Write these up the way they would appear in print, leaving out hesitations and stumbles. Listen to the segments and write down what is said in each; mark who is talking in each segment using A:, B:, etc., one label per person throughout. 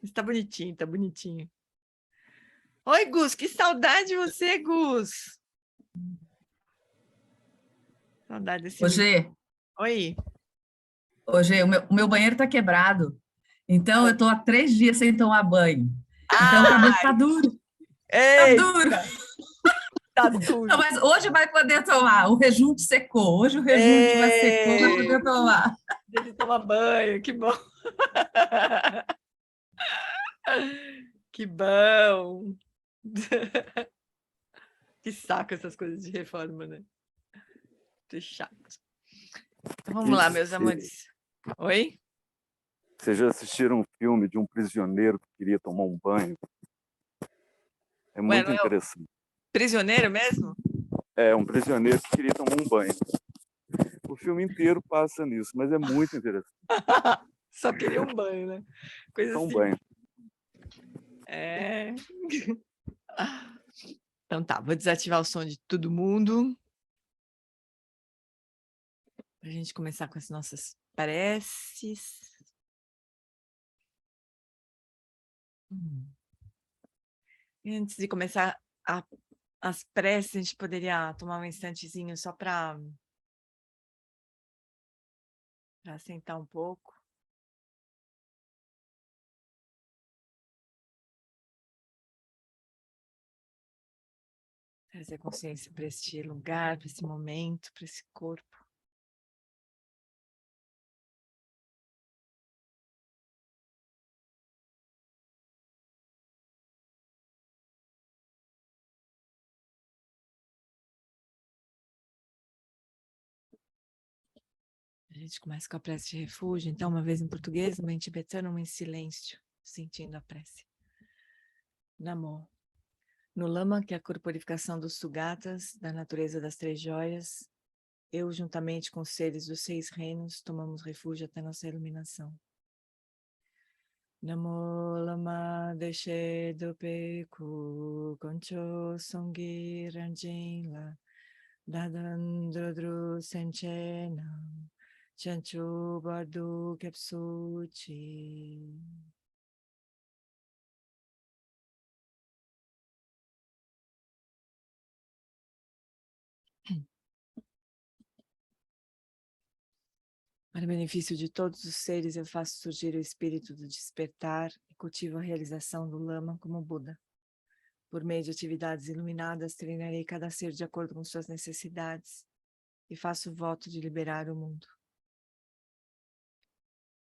A: Está bonitinho, tá bonitinho. Oi, Gus, que saudade de você, Gus. Saudade desse menino.
B: Hoje,
A: Oi.
B: hoje o meu banheiro está quebrado. Então, eu estou há 3 dias sem tomar banho. Então, o
A: Ah,
B: cabelo está duro. Está duro.
A: eita, tá
B: Não,
A: duro.
B: mas hoje vai poder tomar. O rejunte secou. Hoje o rejunte vai secou, vai
A: Ei,
B: poder tomar.
A: deixa eu tomar banho, que bom. Que bom. Que saco essas coisas de reforma, né? Que chato. Então, vamos lá, meus amores. Oi?
C: Vocês já assistiram um filme de um prisioneiro que queria tomar um banho? É
A: Ué,
C: muito
A: não é o
C: interessante.
A: prisioneiro mesmo?
C: É um prisioneiro que queria tomar um banho. O filme inteiro passa nisso, mas é muito interessante.
A: Só queria um banho, né? Coisa
C: Só um
A: assim.
C: banho.
A: É. Então tá, vou desativar o som de todo mundo. Para a gente começar com as nossas preces. E antes de começar as preces, a gente poderia tomar um instantezinho só para sentar um pouco. Trazer consciência para este lugar, para esse momento, para esse corpo. A gente começa com a prece de refúgio, então, uma vez em português, uma em tibetano, uma em silêncio, sentindo a prece. Namô. No lama, que é a corporificação dos sugatas, da natureza das 3 joias, eu, juntamente com os seres dos 6 reinos, tomamos refúgio até nossa iluminação. Namo lama deshe dopeku concho songi ranjinla dadandrodru senchena chanchu bardu kepsuchi. Para o benefício de todos os seres, eu faço surgir o espírito do despertar e cultivo a realização do lama como Buda. Por meio de atividades iluminadas, treinarei cada ser de acordo com suas necessidades e faço o voto de liberar o mundo.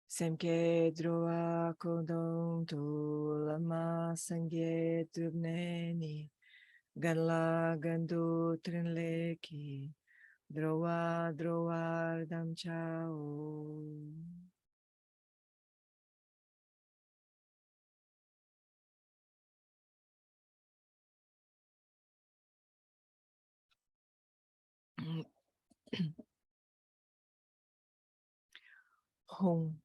A: Semke droa kodon tu lama sangye drubneni ganla gandu trinleki droa droa dam chao. Hum.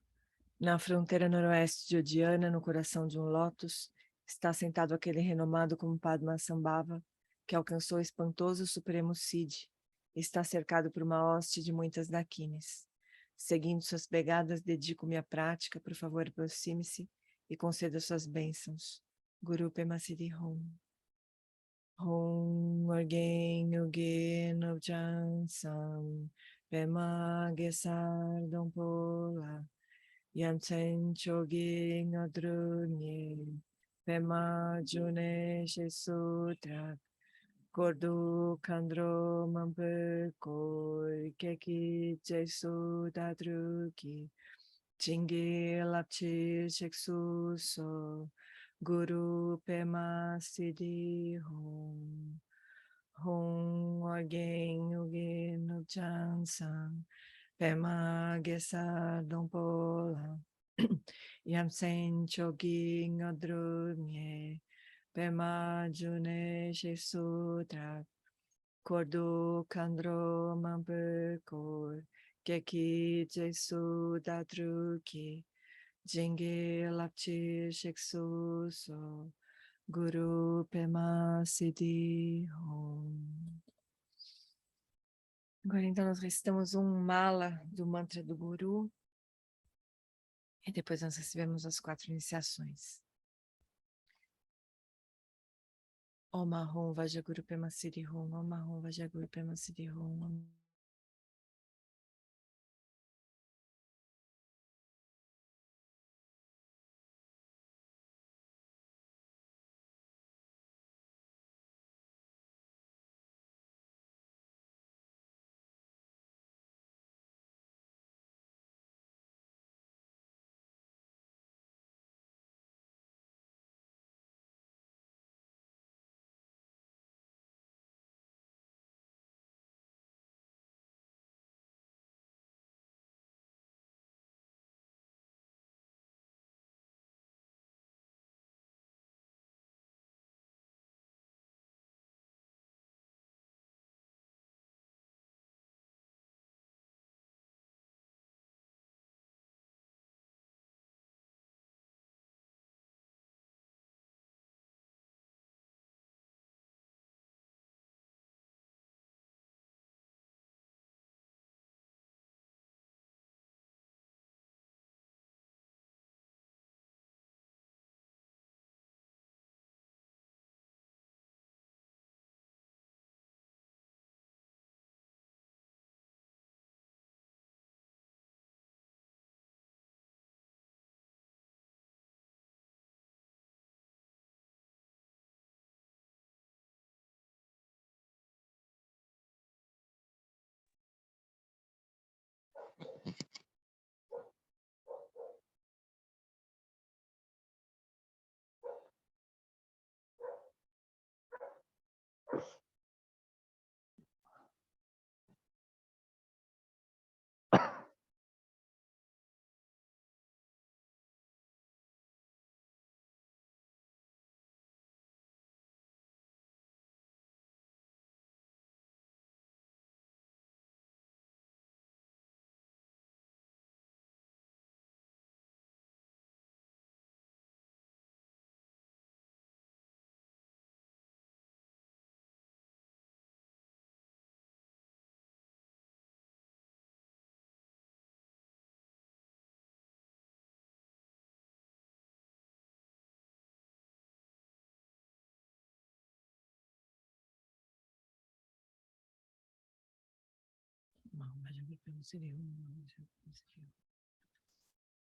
A: Na fronteira noroeste de Odiana, no coração de um lótus, está sentado aquele renomado como Padmasambhava, que alcançou o espantoso Supremo Cid, e está cercado por uma hoste de muitas dakines. Seguindo suas pegadas, dedico-me à prática, por favor, aproxime-se e conceda suas bênçãos. Guru Pema Siddhi Hum. Hum Orgen Ugen Objansam Pema Gesar Dompola Yamchen chogi ngadrunye, pema june shesutra, kordu kandro mampekoi, keki jesu dadruki, chingi lapchi sheksu so, guru pema siddhi hom. Hom orgen ugin upchansam, Pema Gesa Dompola Yamsen Chogi Ngadrunye Pema June Shesutra Kordu Kandro Mampekor Keki Jesu Dadruki Jingi Lapchi Sheksu So Guru Pema Siddhi Hom. Agora, então, nós recitamos um mala do mantra do Guru e depois nós recebemos as 4 iniciações. Om Ahum Vajaguru Pema Siddhi Hum. Om Ahum Vajaguru Pema Siddhi Hum.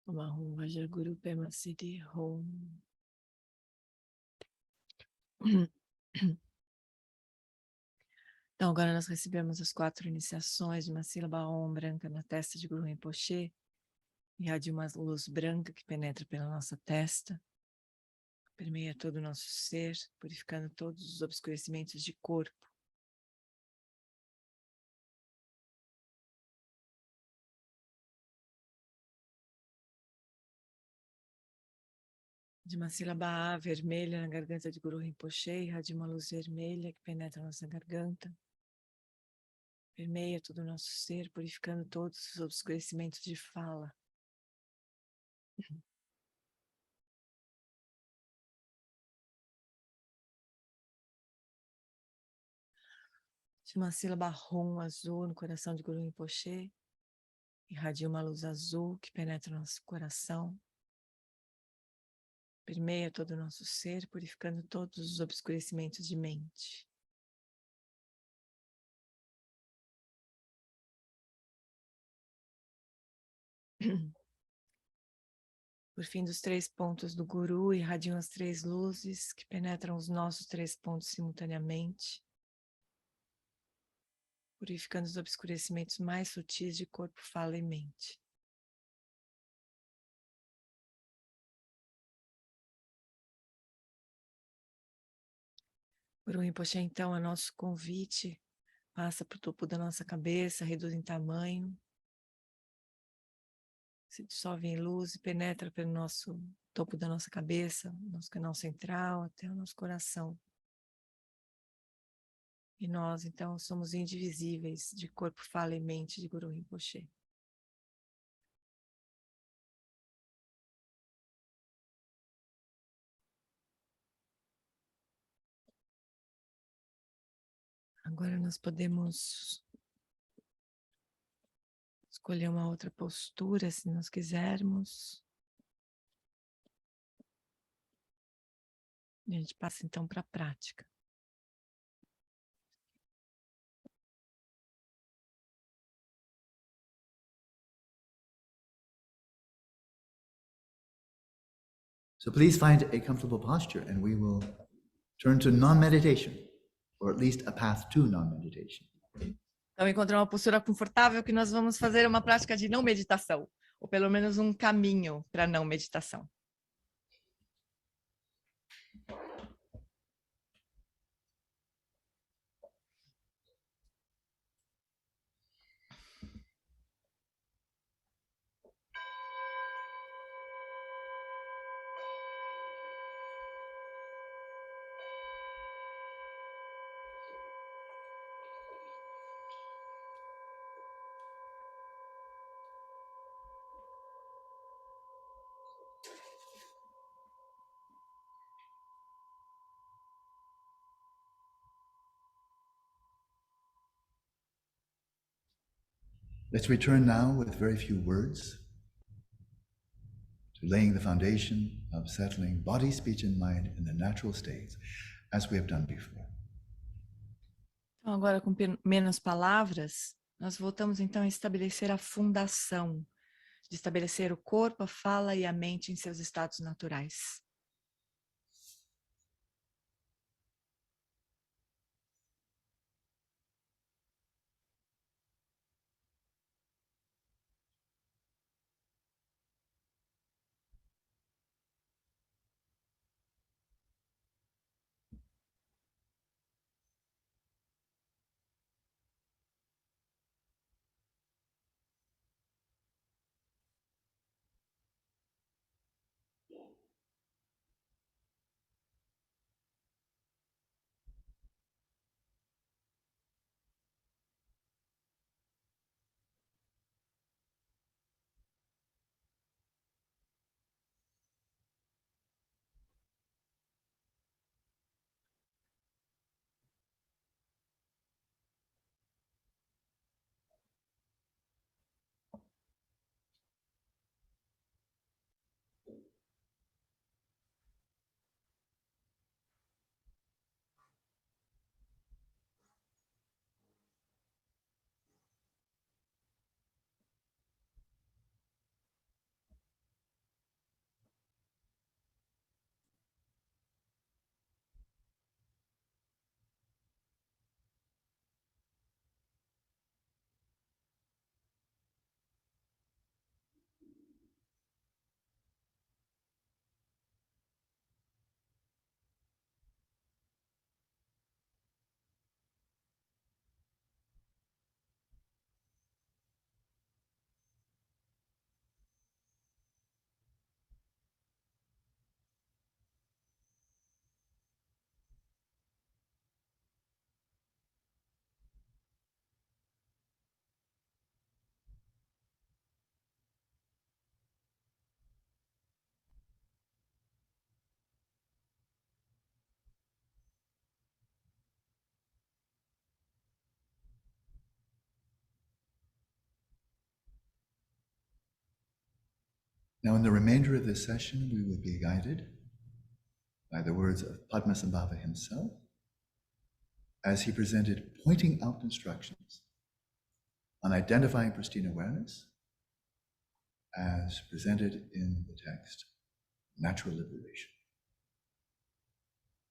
A: Om Ahum Vajaguru Pema Siddhi Hum. Então, agora nós recebemos as 4 iniciações de uma sílaba Om branca na testa de Guru Rinpoche, e de uma luz branca que penetra pela nossa testa, permeia todo o nosso ser, purificando todos os obscurecimentos de corpo. De uma sílaba A vermelha na garganta de Guru Rinpoche, irradia uma luz vermelha que penetra a nossa garganta, permeia todo o nosso ser, purificando todos os obscurecimentos de fala. De uma sílaba Hum azul no coração de Guru Rinpoche, irradia uma luz azul que penetra o nosso coração, permeia todo o nosso ser, purificando todos os obscurecimentos de mente. Por fim dos 3 pontos do Guru, irradiam as 3 luzes que penetram os nossos 3 pontos simultaneamente, purificando os obscurecimentos mais sutis de corpo, fala e mente. Guru Rinpoche, então, a nosso convite, passa para o topo da nossa cabeça, reduz em tamanho, se dissolve em luz e penetra pelo nosso topo da nossa cabeça, nosso canal central, até o nosso coração. E nós, então, somos indivisíveis de corpo, fala e mente de Guru Rinpoche. Agora nós podemos escolher uma outra postura, se nós quisermos. E a gente passa então para a prática.
D: So please find a comfortable posture and we will turn to non-meditation, or at least a path to non-meditation.
A: Então, encontrar uma postura confortável que nós vamos fazer uma prática de não meditação, ou pelo menos um caminho para não meditação.
D: Let's return now with very few words to laying the foundation of settling body, speech, and mind in the natural states, as we have done before.
A: Então, agora com menos palavras, nós voltamos então a estabelecer a fundação, de estabelecer o corpo, a fala e a mente em seus estados naturais.
D: Now, in the remainder of this session, we will be guided by the words of Padmasambhava himself, as he presented pointing out instructions on identifying pristine awareness, as presented in the text, Natural Liberation.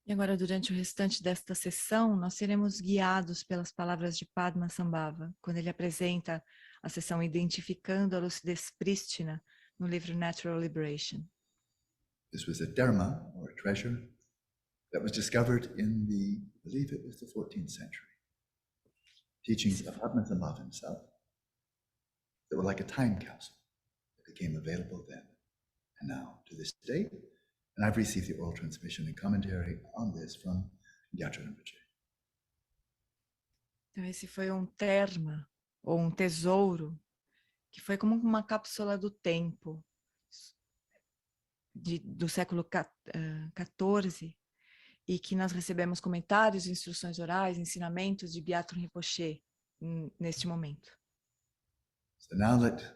A: E agora, durante o restante desta sessão, nós seremos guiados pelas palavras de Padmasambhava, quando ele apresenta a sessão Identificando a Lucidez Prístina, no livro Natural Liberation.
D: This was a dharma, or a treasure, that was discovered in the, I believe it was the 14th century. Teachings of Padmasambhava himself that were like a time capsule that became available then and now to this day. And I've received the oral transmission and commentary on this from Gyatra Rinpoche.
A: Então esse foi um terma, ou um tesouro, que foi como uma cápsula do tempo do século XIV, e que nós recebemos comentários, instruções orais, ensinamentos de Gyatra Rinpoche neste momento.
D: So now let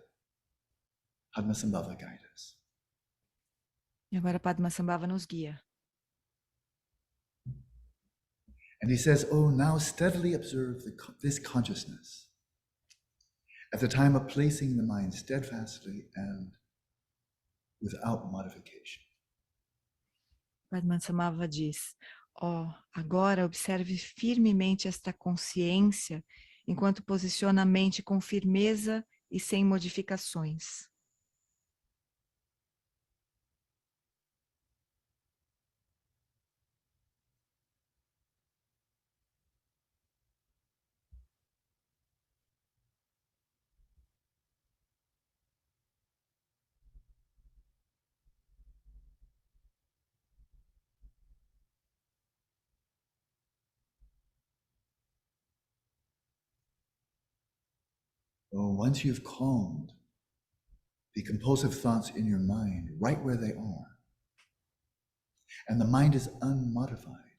D: Padmasambhava guide us.
A: E agora Padmasambhava nos guia.
D: And he says, oh, now steadily observe this consciousness at the time of placing the mind steadfastly and without modification.
A: Padmasambhava diz: ó, agora observe firmemente esta consciência enquanto posiciona a mente com firmeza e sem modificações.
D: Oh, once you've calmed the compulsive thoughts in your mind right where they are, and the mind is unmodified,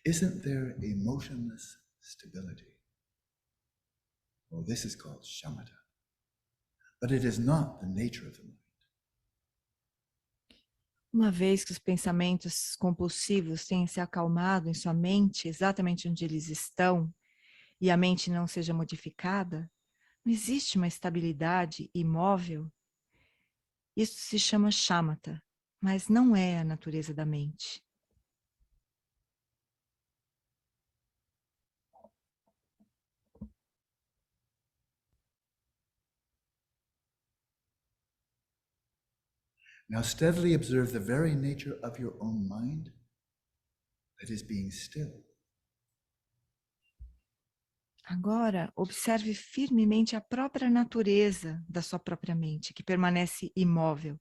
D: isn't there a motionless stability? Well, this is called shamatha. But it is not the nature of the mind.
A: Uma vez que os pensamentos compulsivos tenham se acalmado em sua mente, exatamente onde eles estão, e a mente não seja modificada, não existe uma estabilidade imóvel. Isso se chama shamatha, mas não é a natureza da mente.
D: Now steadily observe the very nature of your own mind that is being still.
A: Agora, observe firmemente a própria natureza da sua própria mente, que permanece imóvel.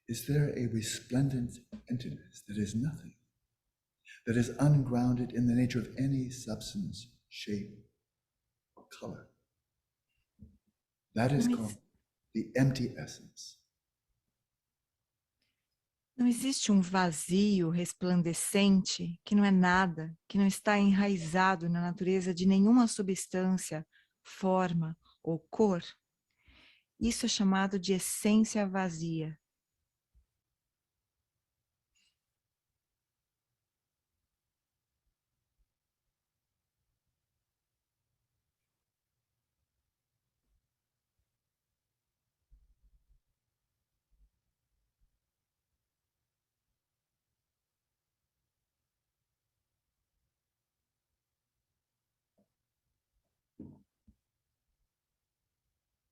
D: Is there a resplendent emptiness that is nothing, that is ungrounded in the nature of any substance, shape, or color? That is called the empty essence.
A: Não existe um vazio resplandecente que não é nada, que não está enraizado na natureza de nenhuma substância, forma ou cor. Isso é chamado de essência vazia.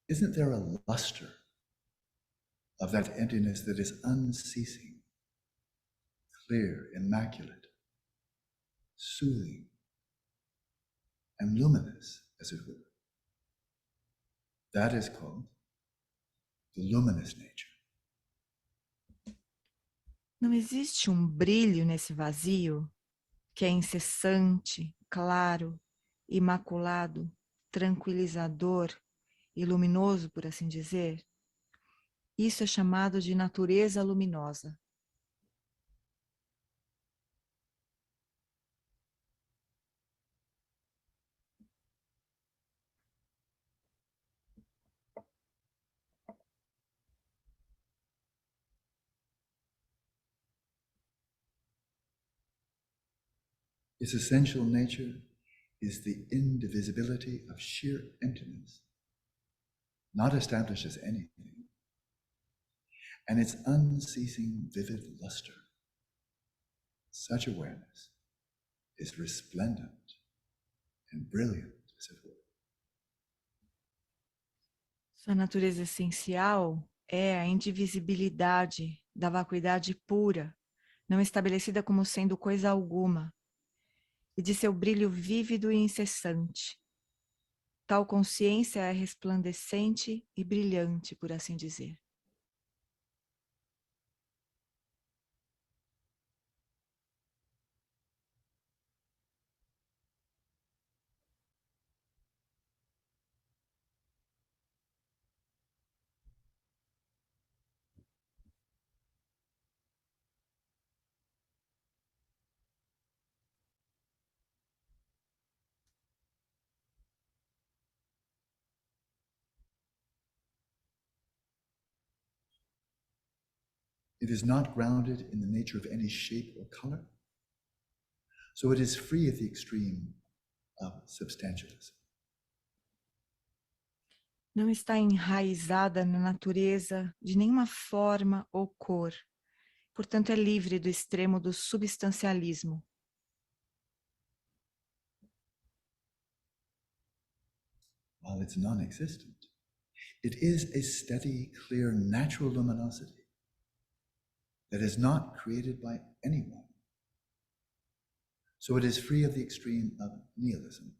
D: Isn't there a luster of that emptiness that is unceasing, clear, immaculate, soothing, and luminous, as it were? That is called the luminous nature.
A: Não existe um brilho nesse vazio que é incessante, claro, imaculado, tranquilizador e luminoso, por assim dizer? Isso é chamado de natureza luminosa.
D: Its essential nature is the indivisibility of sheer emptiness, not established as anything, and its unceasing vivid luster. Such awareness is resplendent and brilliant, as it were.
A: Sua natureza essencial é a indivisibilidade da vacuidade pura, não estabelecida como sendo coisa alguma, e de seu brilho vívido e incessante. Tal consciência é resplandecente e brilhante, por assim dizer.
D: It is not grounded in the nature of any shape or color. So it is free of the extreme of substantialism.
A: Não está enraizada na natureza de nenhuma forma ou cor. Portanto, é livre do extremo do substancialismo.
D: While it's non-existent, it is a steady, clear, natural luminosity that is not created by anyone. So it is free of the extreme of nihilism.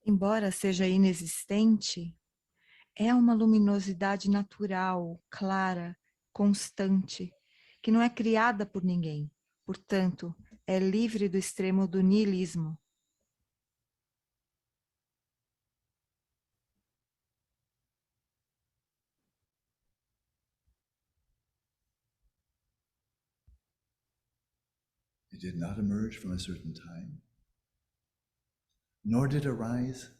A: Embora seja inexistente, é uma luminosidade natural, clara, constante, que não é criada por ninguém. Portanto, é livre do extremo do niilismo.
D: It did not emerge from a certain time, nor did arise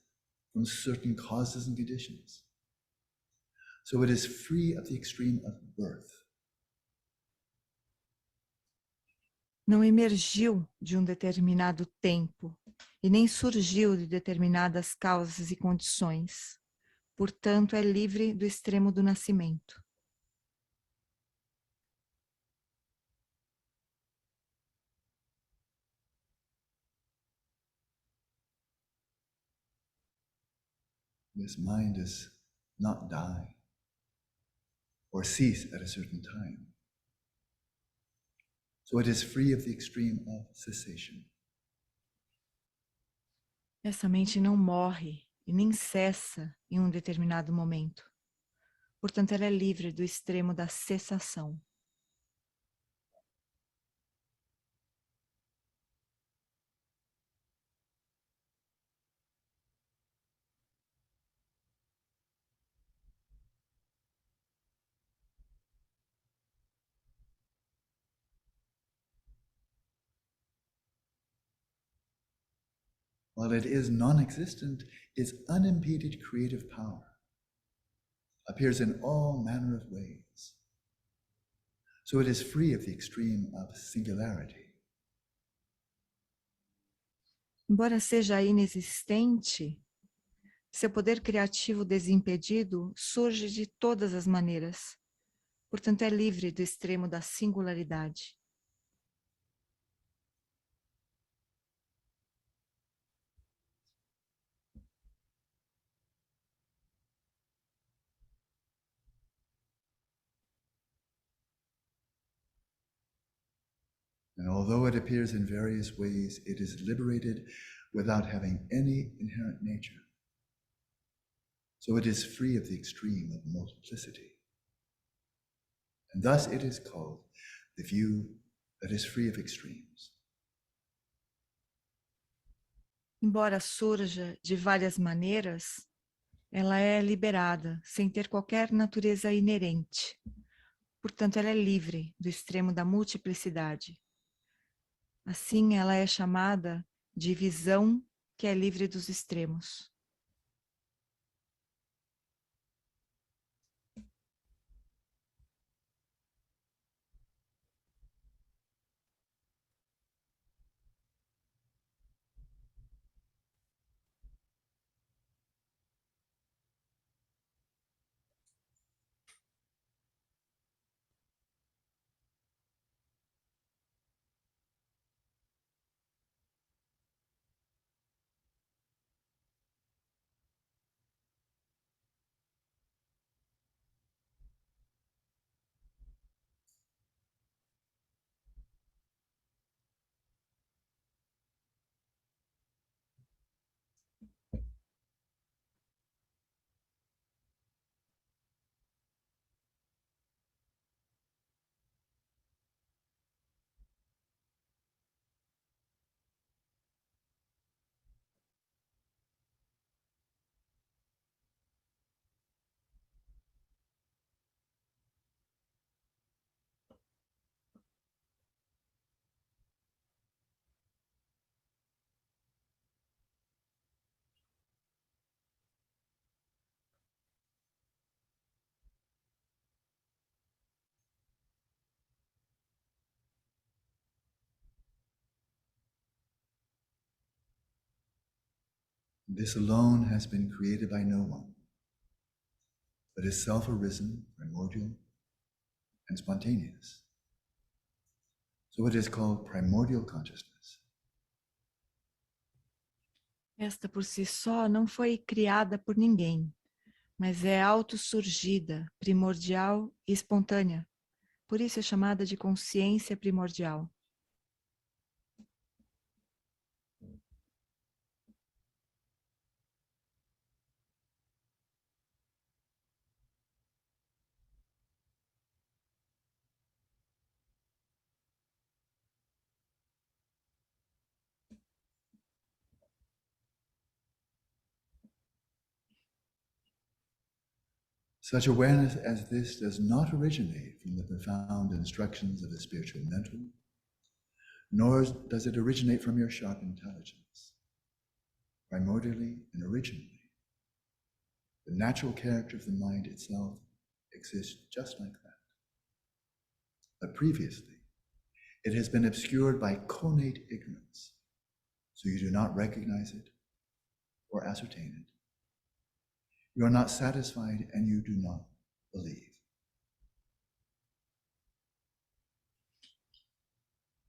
D: from certain causes and conditions. So it is free of the extreme of birth.
A: Não emergiu de um determinado tempo e nem surgiu de determinadas causas e condições. Portanto, é livre do extremo do nascimento.
D: This mind does not die or cease at a certain time. So it is free of the extreme of cessation.
A: Essa mente não morre e nem cessa em um determinado momento. Portanto, ela é livre do extremo da cessação.
D: While it is non-existent, its unimpeded creative power appears in all manner of ways. So it is free of the extreme of singularity.
A: Embora seja inexistente, seu poder criativo desimpedido surge de todas as maneiras. Portanto, é livre do extremo da singularidade.
D: And although it appears in various ways, it is liberated without having any inherent nature. So it is free of the extreme of multiplicity. And thus it is called the view that is free of extremes.
A: Embora surja de várias maneiras, ela é liberada, sem ter qualquer natureza inerente. Portanto, ela é livre do extremo da multiplicidade. Assim, ela é chamada de visão que é livre dos extremos.
D: This alone has been created by no one, but is self-arisen, primordial, and spontaneous. So it is called primordial consciousness.
A: Esta por si só não foi criada por ninguém, mas é autossurgida, primordial e espontânea. Por isso é chamada de consciência primordial.
D: Such awareness as this does not originate from the profound instructions of the spiritual mental, nor does it originate from your sharp intelligence. Primordially and originally, the natural character of the mind itself exists just like that. But previously, it has been obscured by connate ignorance, so you do not recognize it or ascertain it. You are not satisfied and you do not believe.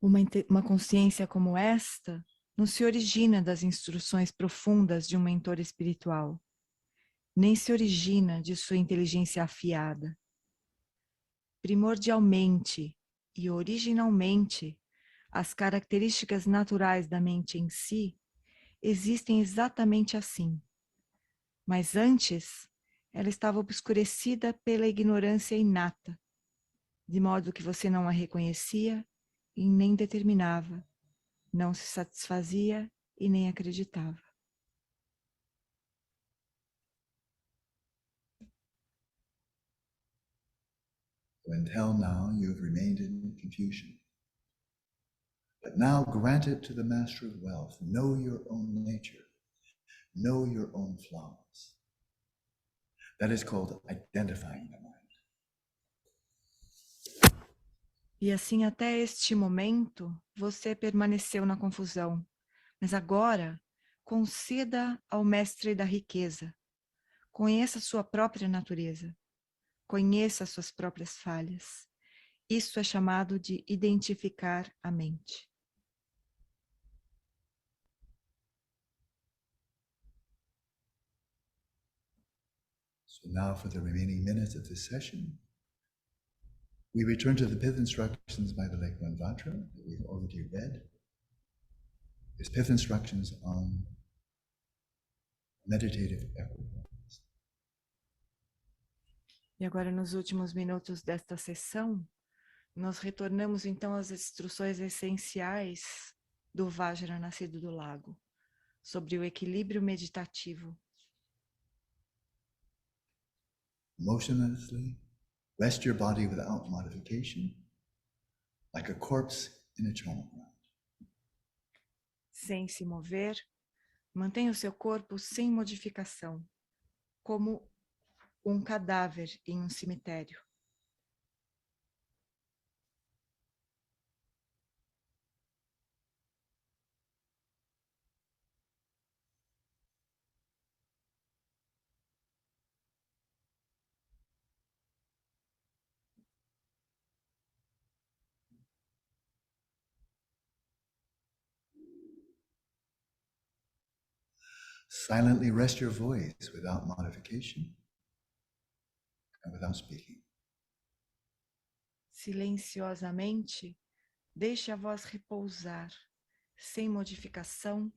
A: Uma consciência como esta não se origina das instruções profundas de um mentor espiritual, nem se origina de sua inteligência afiada. Primordialmente e originalmente, as características naturais da mente em si existem exatamente assim. Mas antes, ela estava obscurecida pela ignorância inata, de modo que você não a reconhecia e nem determinava, não se satisfazia e nem acreditava.
D: So until now, you have remained in confusion. But now grant it to the master of wealth. Know your own nature. Know your own flaws. That is called identifying the mind.
A: E assim até este momento, você permaneceu na confusão. Mas agora, conceda ao mestre da riqueza. Conheça sua própria natureza. Conheça suas próprias falhas. Isso é chamado de identificar a mente.
D: So now for the remaining minutes of this session, we return to the pith instructions by the Lake Vatra that we've already read. It's pith instructions on meditative equipoise.
A: E agora, nos últimos minutos desta sessão, nós retornamos então às instruções essenciais do Vajra nascido do lago, sobre o equilíbrio meditativo.
D: Motionlessly, rest your body without modification, like a corpse in a charnel ground.
A: Sem se mover, mantenha o seu corpo sem modificação, como um cadáver em um cemitério.
D: Silently rest your voice without modification and without speaking.
A: Silenciosamente, deixe a voz repousar, sem modificação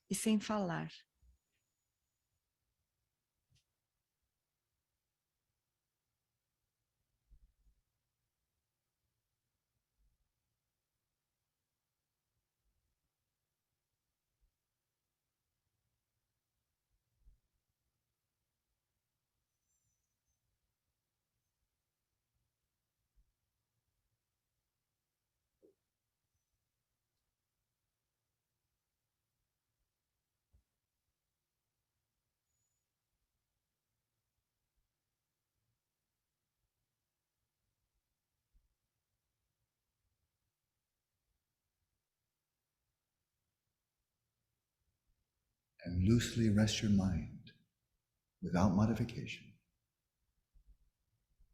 A: e sem falar.
D: and loosely rest your mind without modification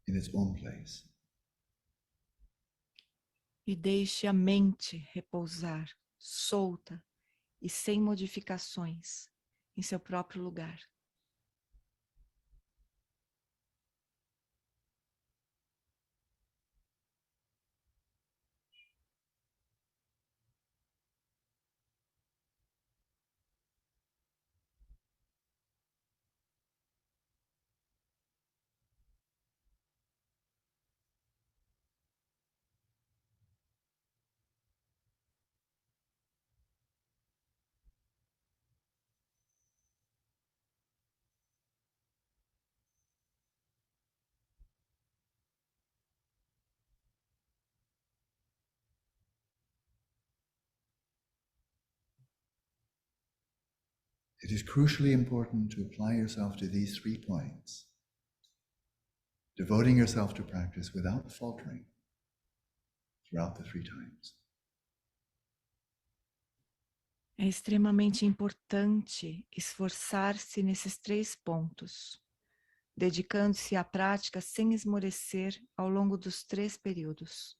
D: in its own place.
A: E deixe a mente repousar, solta e sem modificações, em seu próprio lugar.
D: It is crucially important to apply yourself to these 3 points, devoting yourself to practice without faltering throughout the 3 times.
A: É extremamente importante esforçar-se nesses 3 pontos, dedicando-se à prática sem esmorecer ao longo dos 3 períodos.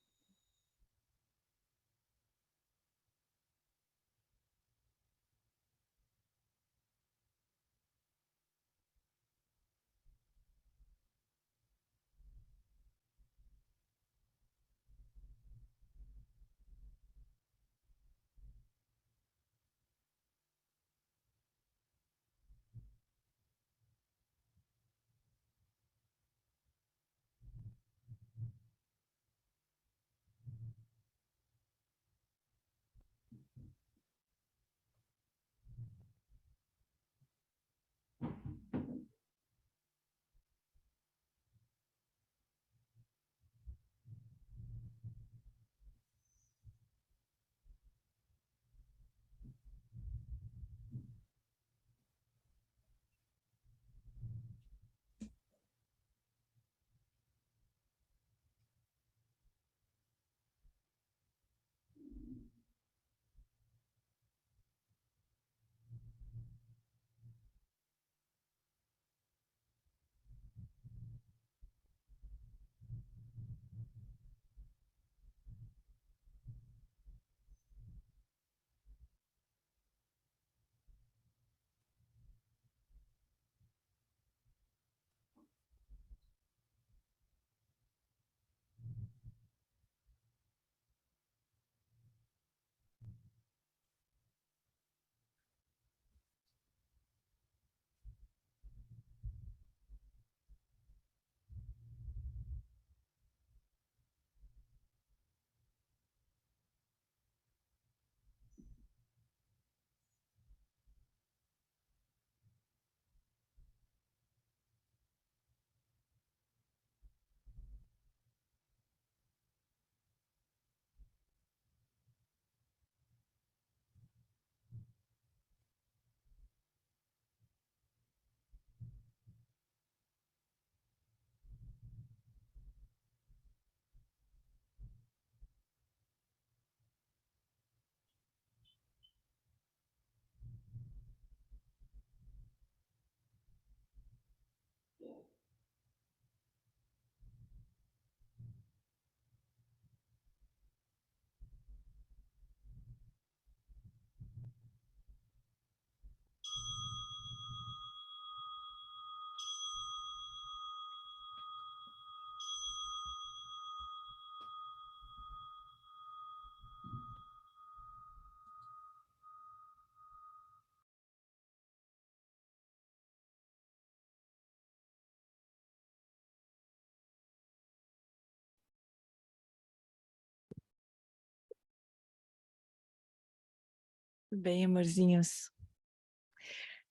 A: Bem, amorzinhos.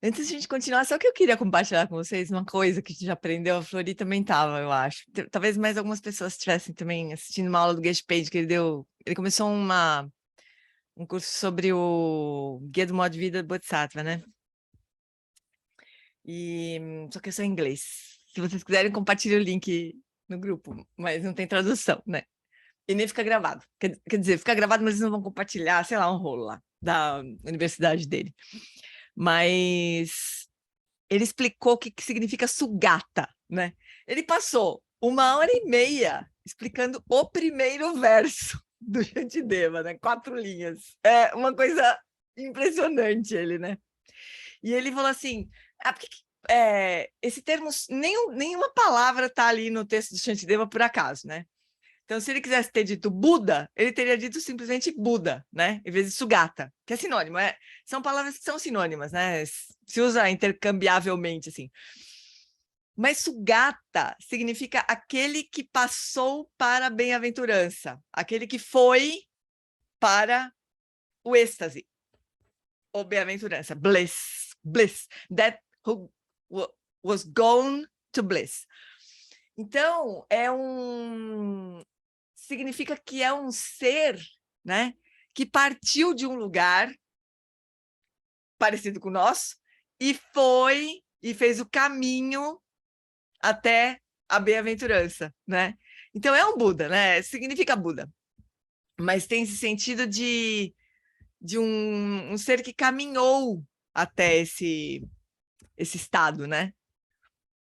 A: Antes de a gente continuar, só que eu queria compartilhar com vocês uma coisa que a gente já aprendeu, a Flori também estava, eu acho. Talvez mais algumas pessoas estivessem também assistindo uma aula do Geshe Page que ele deu. Ele começou um curso sobre o Guia do Modo de Vida do Bodhisattva, né? Só que é só em inglês. Se vocês quiserem, compartilhe o link no grupo, mas não tem tradução, né? E nem fica gravado. Quer dizer, fica gravado, mas eles não vão compartilhar, sei lá, um rolo lá da universidade dele. Mas ele explicou o que significa Sugata, né? Ele passou 1h30 explicando o primeiro verso do Shantideva, né? 4 linhas. É uma coisa impressionante ele, né? E ele falou assim, esse termo, nenhuma palavra está ali no texto do Shantideva por acaso, né? Então, se ele quisesse ter dito Buda, ele teria dito simplesmente Buda, né? Em vez de Sugata, que é sinônimo. São palavras que são sinônimas, né? Se usa intercambiavelmente, assim. Mas Sugata significa aquele que passou para a bem-aventurança, aquele que foi para o êxtase, ou bem-aventurança, bliss, that who was gone to bliss. Então, significa que é um ser, né, que partiu de um lugar parecido com o nosso e fez o caminho até a bem-aventurança, né? Então é um Buda, né? Significa Buda, mas tem esse sentido de um ser que caminhou até esse estado, né?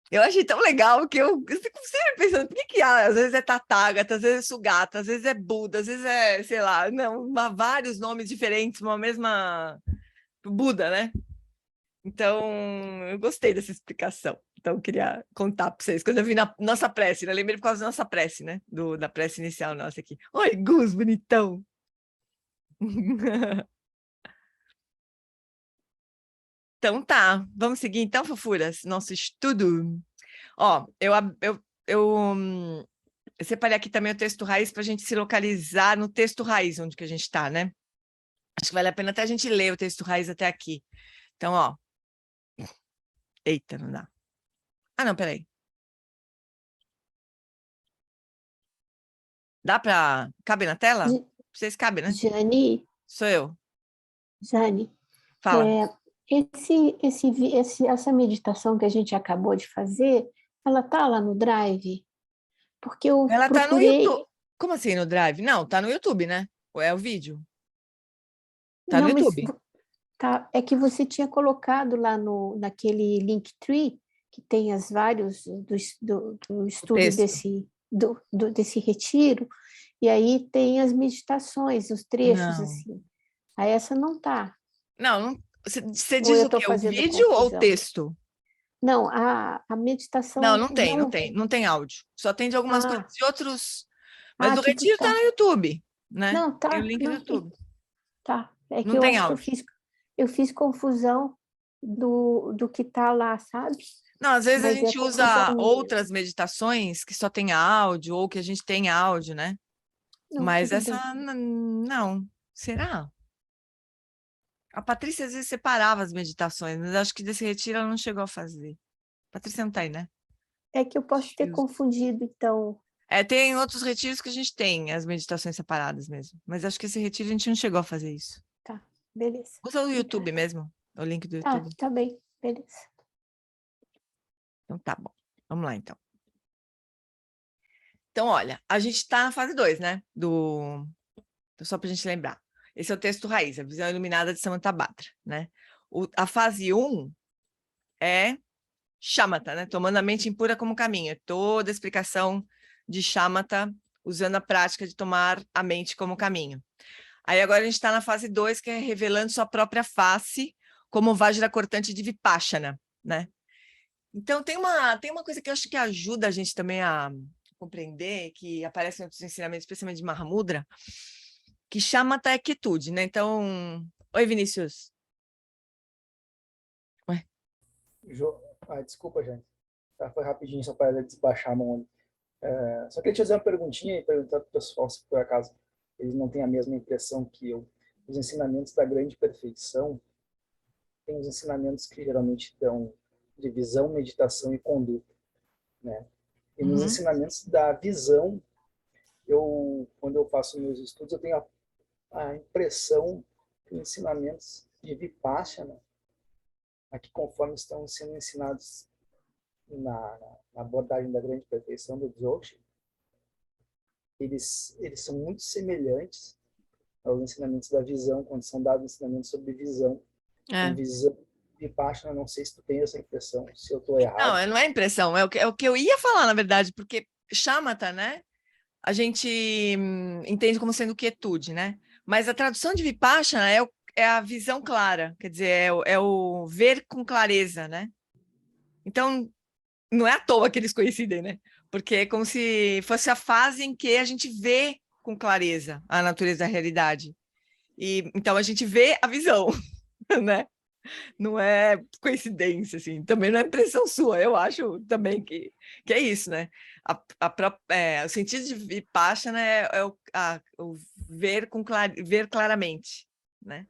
A: Eu achei tão legal que eu fico sempre pensando, por que às vezes é Tathagata, às vezes é Sugata, às vezes é Buda, às vezes é, sei lá, não, vários nomes diferentes, uma mesma Buda, né? Então, eu gostei dessa explicação. Então, eu queria contar para vocês. Quando eu vi na nossa prece, né? Lembrei por causa da nossa prece, né? Da prece inicial nossa aqui. Oi, Gus, bonitão! Então tá, vamos seguir então, fofuras, nosso estudo. Ó, eu separei aqui também o texto raiz para a gente se localizar no texto raiz, onde que a gente está, né? Acho que vale a pena até a gente ler o texto raiz até aqui. Então, ó. Eita, não dá. Ah, não, peraí. Dá para... Cabe na tela? Vocês cabem, né?
E: Jane,
A: Sou eu.
E: Jane,
A: Fala.
E: essa meditação que a gente acabou de fazer, ela tá lá no Drive? Porque eu
A: Ela tá no
E: procurei...
A: YouTube. Como assim no Drive? Não, tá no YouTube, né? Ou é o vídeo? Tá no
E: Não, mas
A: YouTube.
E: tá, é que você tinha colocado lá naquele Linktree, que tem as vários do estudo
A: texto.
E: desse retiro, e aí tem as meditações, os trechos,
A: Não.
E: assim. Aí essa não tá.
A: Não, você
E: Ou
A: diz
E: eu
A: o
E: estou
A: quê? O
E: fazendo
A: vídeo ou o
E: confusão?
A: texto?
E: Não, a meditação
A: Não tem áudio. Só tem de algumas coisas de outros. Mas o
E: tudo
A: retiro tá no
E: tá.
A: YouTube, né?
E: Não,
A: Tem o
E: tá,
A: link no
E: não,
A: YouTube.
E: tá. É que
A: Não
E: eu
A: tem
E: acho que
A: áudio.
E: eu fiz confusão do que tá lá, sabe?
A: Não, às vezes a
E: Mas é
A: gente
E: confusão
A: usa
E: minha.
A: outras meditações que só tem áudio ou que a gente tem áudio, né?
E: Não,
A: Mas
E: tudo
A: essa
E: bem.
A: não. Será? A Patrícia às vezes separava as meditações, mas acho que desse retiro ela não chegou a fazer. A Patrícia não tá aí, né?
E: É que eu posso ter confundido, então.
A: Tem outros retiros que a gente tem as meditações separadas mesmo. Mas acho que esse retiro a gente não chegou a fazer isso.
E: Tá, beleza.
A: Usa o YouTube
E: Obrigada.
A: mesmo, o link do YouTube.
E: Tá bem, beleza.
A: Então tá bom. Vamos lá, então. Então, olha, a gente está na fase 2, né? Só para a gente lembrar. Esse é o texto raiz, a visão iluminada de Samantabhadra, né? A fase 1 é Shamatha, né? Tomando a mente impura como caminho. É toda a explicação de Shamatha usando a prática de tomar a mente como caminho. Aí agora a gente está na fase 2, que é revelando sua própria face como Vajra cortante de Vipassana, né? Então, tem uma coisa que eu acho que ajuda a gente também a compreender, que aparece em outros ensinamentos, especialmente de Mahamudra, que Shamatha é quietude, né? Então... Oi, Vinícius. Ué?
F: Desculpa, gente. Foi rapidinho, só para desbaixar a mão ali. Só queria te fazer uma perguntinha e perguntar para o pessoal se por acaso eles não têm a mesma impressão que eu. Os ensinamentos da grande perfeição tem os ensinamentos que geralmente dão de visão, meditação e conduta, né? E nos ensinamentos da visão, quando eu faço meus estudos, eu tenho a impressão que os ensinamentos de Vipassana, aqui conforme estão sendo ensinados na abordagem da grande perfeição do Dzogchen, eles são muito semelhantes aos ensinamentos da visão, quando são dados ensinamentos sobre visão. Vipassana, não sei se tu tem essa impressão, se eu estou errado.
A: Não, não é impressão, é o que eu ia falar, na verdade, porque shamatha, né? A gente entende como sendo quietude, né? Mas a tradução de Vipassana é a visão clara, quer dizer, é o ver com clareza, né? Então, não é à toa que eles coincidem, né? Porque é como se fosse a fase em que a gente vê com clareza a natureza da realidade. E então a gente vê a visão, né? Não é coincidência, assim. Também não é impressão sua. Eu acho também que é isso, né? O sentido de Vipassana é o ver ver claramente, né?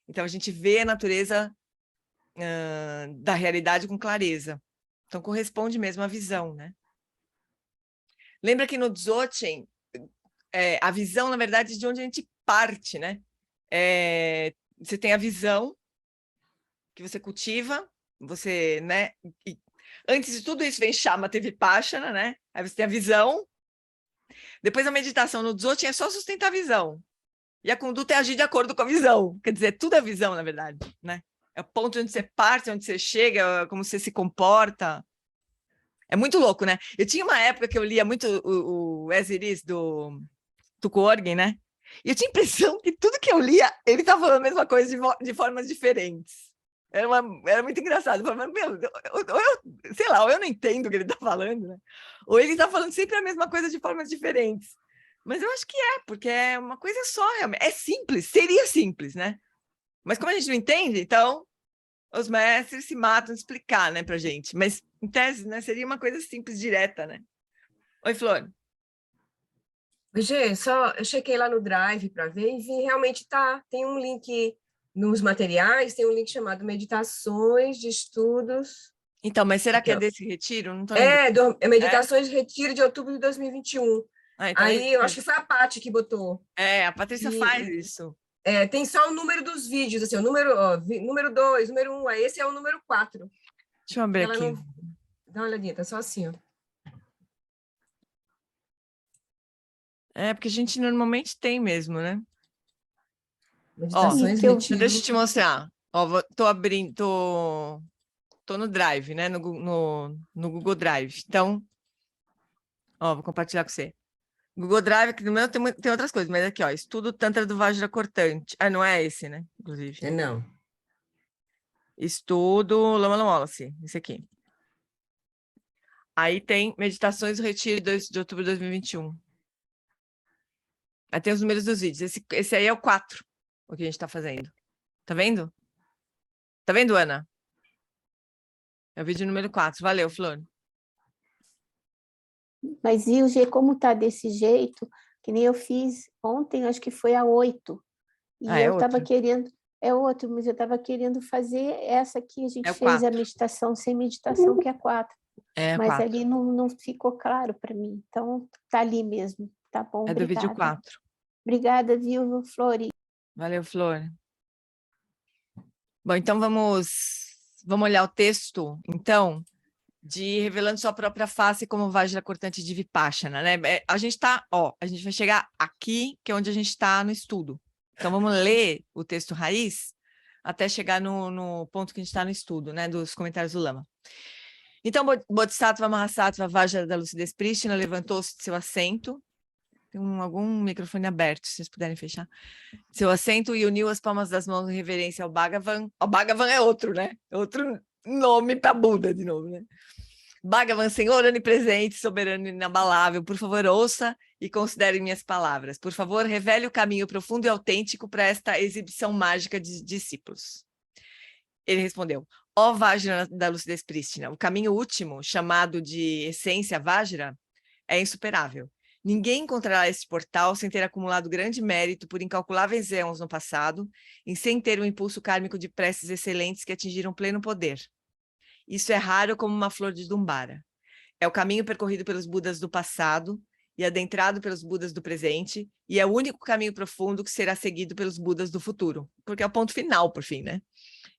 A: Então a gente vê a natureza da realidade com clareza. Então corresponde mesmo à visão, né? Lembra que no Dzogchen, a visão, na verdade, de onde a gente parte, né? Você tem a visão que você cultiva, você, né? Antes de tudo isso vem Shamatha e Vipassana, né? Aí você tem a visão. Depois a meditação no Dzogchen é só sustentar a visão. E a conduta é agir de acordo com a visão. Quer dizer, tudo é visão, na verdade, né? É o ponto onde você parte, onde você chega, como você se comporta. É muito louco, né? Eu tinha uma época que eu lia muito o As It Is do Tuku-Orgen, né? E eu tinha a impressão que tudo que eu lia, ele estava falando a mesma coisa de formas diferentes. Era muito engraçado. Eu falava, meu, sei lá, ou eu não entendo o que ele está falando, né? Ou ele está falando sempre a mesma coisa de formas diferentes. Mas eu acho que porque é uma coisa só, realmente. É simples, seria simples, né? Mas como a gente não entende, então os mestres se matam de explicar, né, pra gente. Mas, em tese, né, seria uma coisa simples, direta, né? Oi, Flor.
G: Gê, eu chequei lá no Drive para ver e vi realmente tem um link nos materiais, tem um link chamado Meditações de Estudos.
A: Então, mas será que é
G: Então,
A: desse retiro? Não tô lembrando.
G: Meditações de Retiro de outubro de 2021.
A: Então
G: Aí eu acho que foi a Paty que botou.
A: a Patrícia faz isso.
G: Tem só o número dos vídeos, assim, o número 2, número 1, aí esse é o número 4.
A: Deixa eu abrir aqui.
G: Dá uma olhadinha, tá só assim, ó.
A: Porque a gente normalmente tem mesmo, né?
G: Meditações de Retiro.
A: Deixa eu te mostrar. Tô abrindo, tô no Drive, né? No Google Drive. Então, vou compartilhar com você. Google Drive, que no meu tem outras coisas, mas aqui, estudo Tantra do Vajra Cortante. Não é esse, né? Inclusive.
G: Não.
A: Estudo Lama Wallace, esse aqui. Aí tem Meditações do Retiro de outubro de 2021. Aí tem os números dos vídeos. Esse aí é o 4, o que a gente está fazendo. Tá vendo? Tá vendo, Ana? É o vídeo número 4. Valeu, Flor.
E: Mas, Ilge, como tá desse jeito, que nem eu fiz ontem, acho que foi a 8. E eu estava querendo... É outro, mas eu estava querendo fazer essa que a gente fez, a meditação sem meditação, que é 4. Mas
A: 4.
E: ali não ficou claro para mim. Então, tá ali mesmo. Tá bom,
A: do vídeo 4.
E: Obrigada, viu, Flor?
A: Valeu, Flor. Bom, então vamos olhar o texto, então, de Revelando Sua Própria Face como Vajra Cortante de Vipassana, né? A gente vai chegar aqui, que é onde a gente está no estudo. Então, vamos ler o texto raiz até chegar no ponto que a gente está no estudo, né? Dos comentários do Lama. Então, Bodhisattva Mahasattva Vajra da Lucidez Prístina levantou-se de seu assento. Tem algum microfone aberto, se vocês puderem fechar. Seu assento e uniu as palmas das mãos em reverência ao Bhagavan. O Bhagavan é outro, né? Outro nome para Buda, de novo, né? Bhagavan, Senhor onipresente, soberano e inabalável, por favor, ouça e considere minhas palavras. Por favor, revele o caminho profundo e autêntico para esta exibição mágica de discípulos. Ele respondeu, ó Vajra da Lucidez Prístina, o caminho último, chamado de essência Vajra, é insuperável. Ninguém encontrará este portal sem ter acumulado grande mérito por incalculáveis éons no passado e sem ter um impulso kármico de preces excelentes que atingiram pleno poder. Isso é raro como uma flor de Dumbara. É o caminho percorrido pelos Budas do passado e adentrado pelos Budas do presente, e é o único caminho profundo que será seguido pelos Budas do futuro, porque é o ponto final, por fim, né?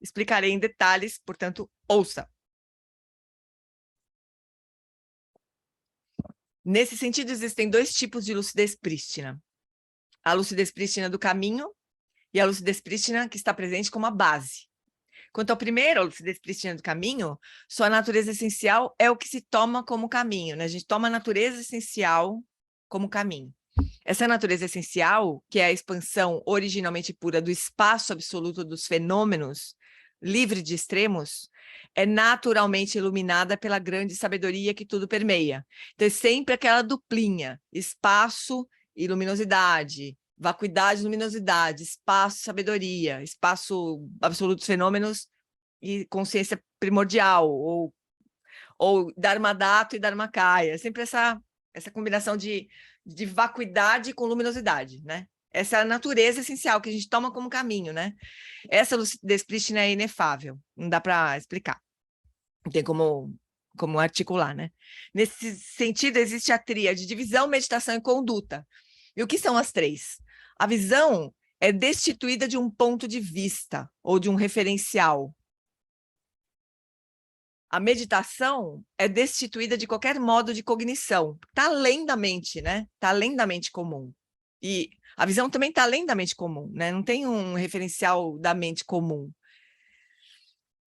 A: Explicarei em detalhes, portanto, ouça. Nesse sentido, existem 2 tipos de lucidez prístina. A lucidez prístina do caminho e a lucidez prístina que está presente como a base. Quanto ao primeiro, se desprestigiando do caminho, sua natureza essencial é o que se toma como caminho, né? A gente toma a natureza essencial como caminho. Essa natureza essencial, que é a expansão originalmente pura do espaço absoluto dos fenômenos, livre de extremos, é naturalmente iluminada pela grande sabedoria que tudo permeia. Então, é sempre aquela duplinha, espaço e luminosidade, vacuidade e luminosidade, espaço, sabedoria, espaço absoluto dos fenômenos e consciência primordial, ou Dharmadatta e Dharmakaya, sempre essa combinação de vacuidade com luminosidade, né? Essa é a natureza essencial que a gente toma como caminho, né? Essa lucidez prístina é inefável, não dá para explicar, não tem como articular, né? Nesse sentido, existe a tríade de visão, meditação e conduta. E o que são as três? A visão é destituída de um ponto de vista ou de um referencial. A meditação é destituída de qualquer modo de cognição. Está além da mente, né? Está além da mente comum. E a visão também está além da mente comum, né? Não tem um referencial da mente comum.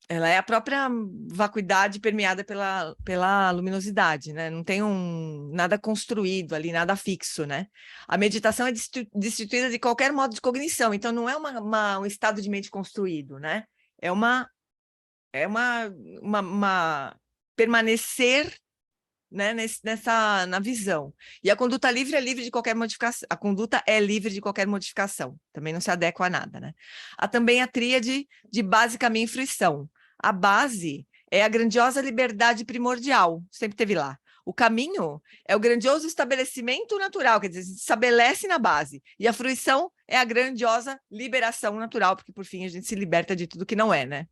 A: Ela é a própria vacuidade permeada pela luminosidade, né? Não tem nada construído ali, nada fixo, né? A meditação é destituída de qualquer modo de cognição, então não é um estado de mente construído, né? É uma permanecer, né, na visão. E a conduta livre é livre de qualquer modificação. A conduta é livre de qualquer modificação. Também não se adequa a nada, né? Há também a tríade de base, caminho e fruição. A base é a grandiosa liberdade primordial, sempre teve lá. O caminho é o grandioso estabelecimento natural, quer dizer, se estabelece na base. E a fruição é a grandiosa liberação natural, porque, por fim, a gente se liberta de tudo que não é, né?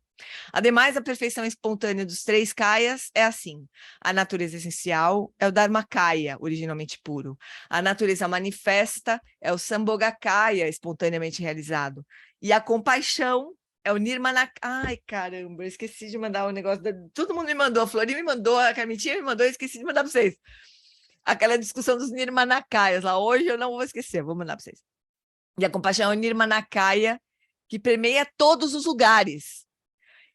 A: Ademais, a perfeição espontânea dos três kayas é assim. A natureza essencial é o Dharmakaya, originalmente puro. A natureza manifesta é o Sambhogakaya, espontaneamente realizado. E a compaixão é o Nirmanakaya. Ai, caramba, eu esqueci de mandar o negócio. Todo mundo me mandou, a Florinha me mandou, a Carmitinha me mandou, eu esqueci de mandar para vocês. Aquela discussão dos Nirmanakayas lá. Hoje eu não vou esquecer, vou mandar para vocês. E a compaixão é o Nirmanakaya, que permeia todos os lugares.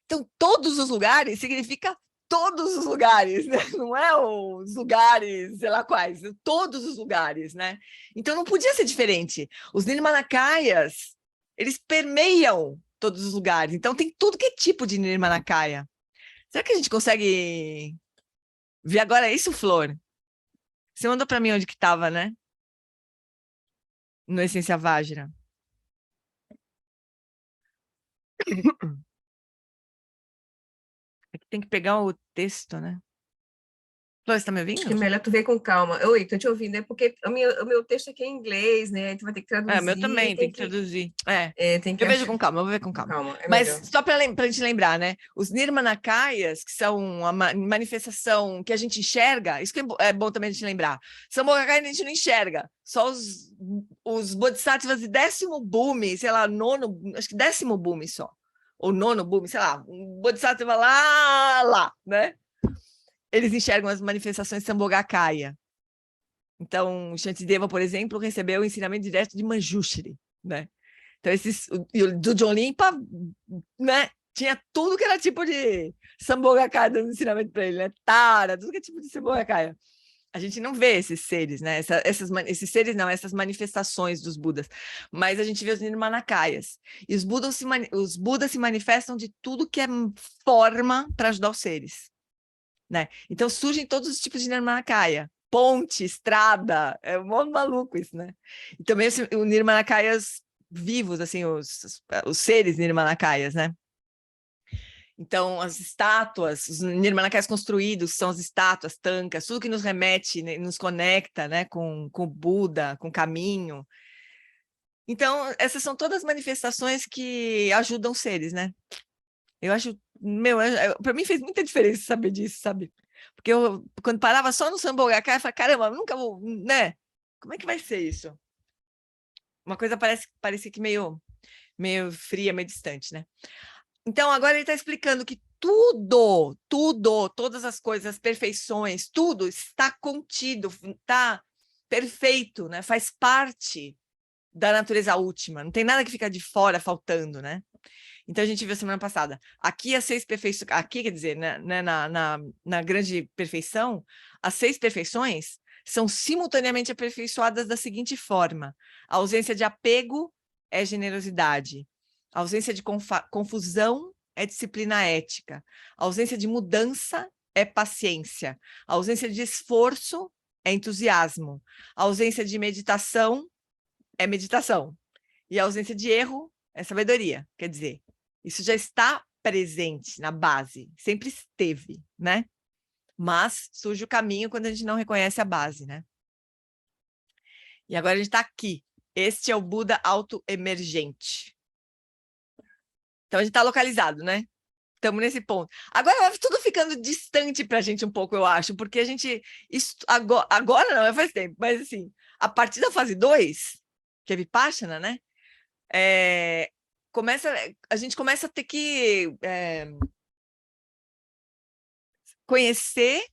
A: Então, todos os lugares significa todos os lugares, né? Não é os lugares, sei lá quais, todos os lugares, né? Então, não podia ser diferente. Os Nirmanakayas, eles permeiam todos os lugares. Então, tem tudo que é tipo de Nirmanakaya. Será que a gente consegue ver agora isso, Flor? Você mandou para mim onde que estava, né? No Essência Vajra. Tem que pegar o texto, né? Flor, você está me ouvindo?
G: Acho que é melhor tu ver com calma. Oi, estou te ouvindo. É porque o meu texto aqui é em inglês, né? Tu vai ter que traduzir.
A: É, meu também, tem que traduzir.
G: Tem que
A: eu vejo com calma, eu vou ver com calma. Mas
G: melhor.
A: só para a gente lembrar, né? Os Nirmanakayas, que são uma manifestação que a gente enxerga, isso que é bom também a gente lembrar. Sambhogakaya a gente não enxerga. Só os Bodhisattvas de 10º bhumi, sei lá, 9º, acho que 10º bhumi só. Ou 9º bhumi, sei lá, um Bodhisattva lá, né? Eles enxergam as manifestações Sambhogakaya. Então, Shantideva, por exemplo, recebeu o ensinamento direto de Manjushri, né? Então, do John Limpa, né? Tinha tudo que era tipo de Sambhogakaya dando ensinamento para ele, né? Tara, tudo que é tipo de Sambhogakaya. A gente não vê esses seres, né? Esses seres não, essas manifestações dos Budas, mas a gente vê os Nirmanakayas. E os Budas se manifestam de tudo que é forma para ajudar os seres, né? Então surgem todos os tipos de Nirmanakaya, ponte, estrada, é um modo maluco isso, né? E também os Nirmanakayas vivos, assim, os seres Nirmanakayas, né? Então, as estátuas, os Nirmanakayas construídos, são as estátuas, tankas, tudo que nos remete, né, nos conecta, né, com o Buda, com o caminho. Então, essas são todas manifestações que ajudam os seres, né? Eu acho, para mim fez muita diferença saber disso, sabe? Porque eu, quando parava só no Sambhogakaya, eu falava, caramba, nunca vou, né? Como é que vai ser isso? Uma coisa parecia que meio fria, meio distante, né? Então, agora ele está explicando que todas as coisas, as perfeições, tudo está contido, está perfeito, né? Faz parte da natureza última, não tem nada que fica de fora faltando, né? Então, a gente viu semana passada, aqui as 6 perfeições, aqui quer dizer, né, na grande perfeição, as 6 perfeições são simultaneamente aperfeiçoadas da seguinte forma: a ausência de apego é generosidade, a ausência de confusão é disciplina ética, a ausência de mudança é paciência, a ausência de esforço é entusiasmo, a ausência de meditação é meditação, e a ausência de erro é sabedoria. Quer dizer, isso já está presente na base, sempre esteve, né? Mas surge o caminho quando a gente não reconhece a base, né? E agora a gente está aqui. Este é o Buda autoemergente. Então a gente está localizado, né? Estamos nesse ponto. Agora vai tudo ficando distante para a gente um pouco, eu acho, porque a gente... Agora não, faz tempo, mas assim, a partir da fase 2, que é Vipassana, né? A gente começa a ter que conhecer,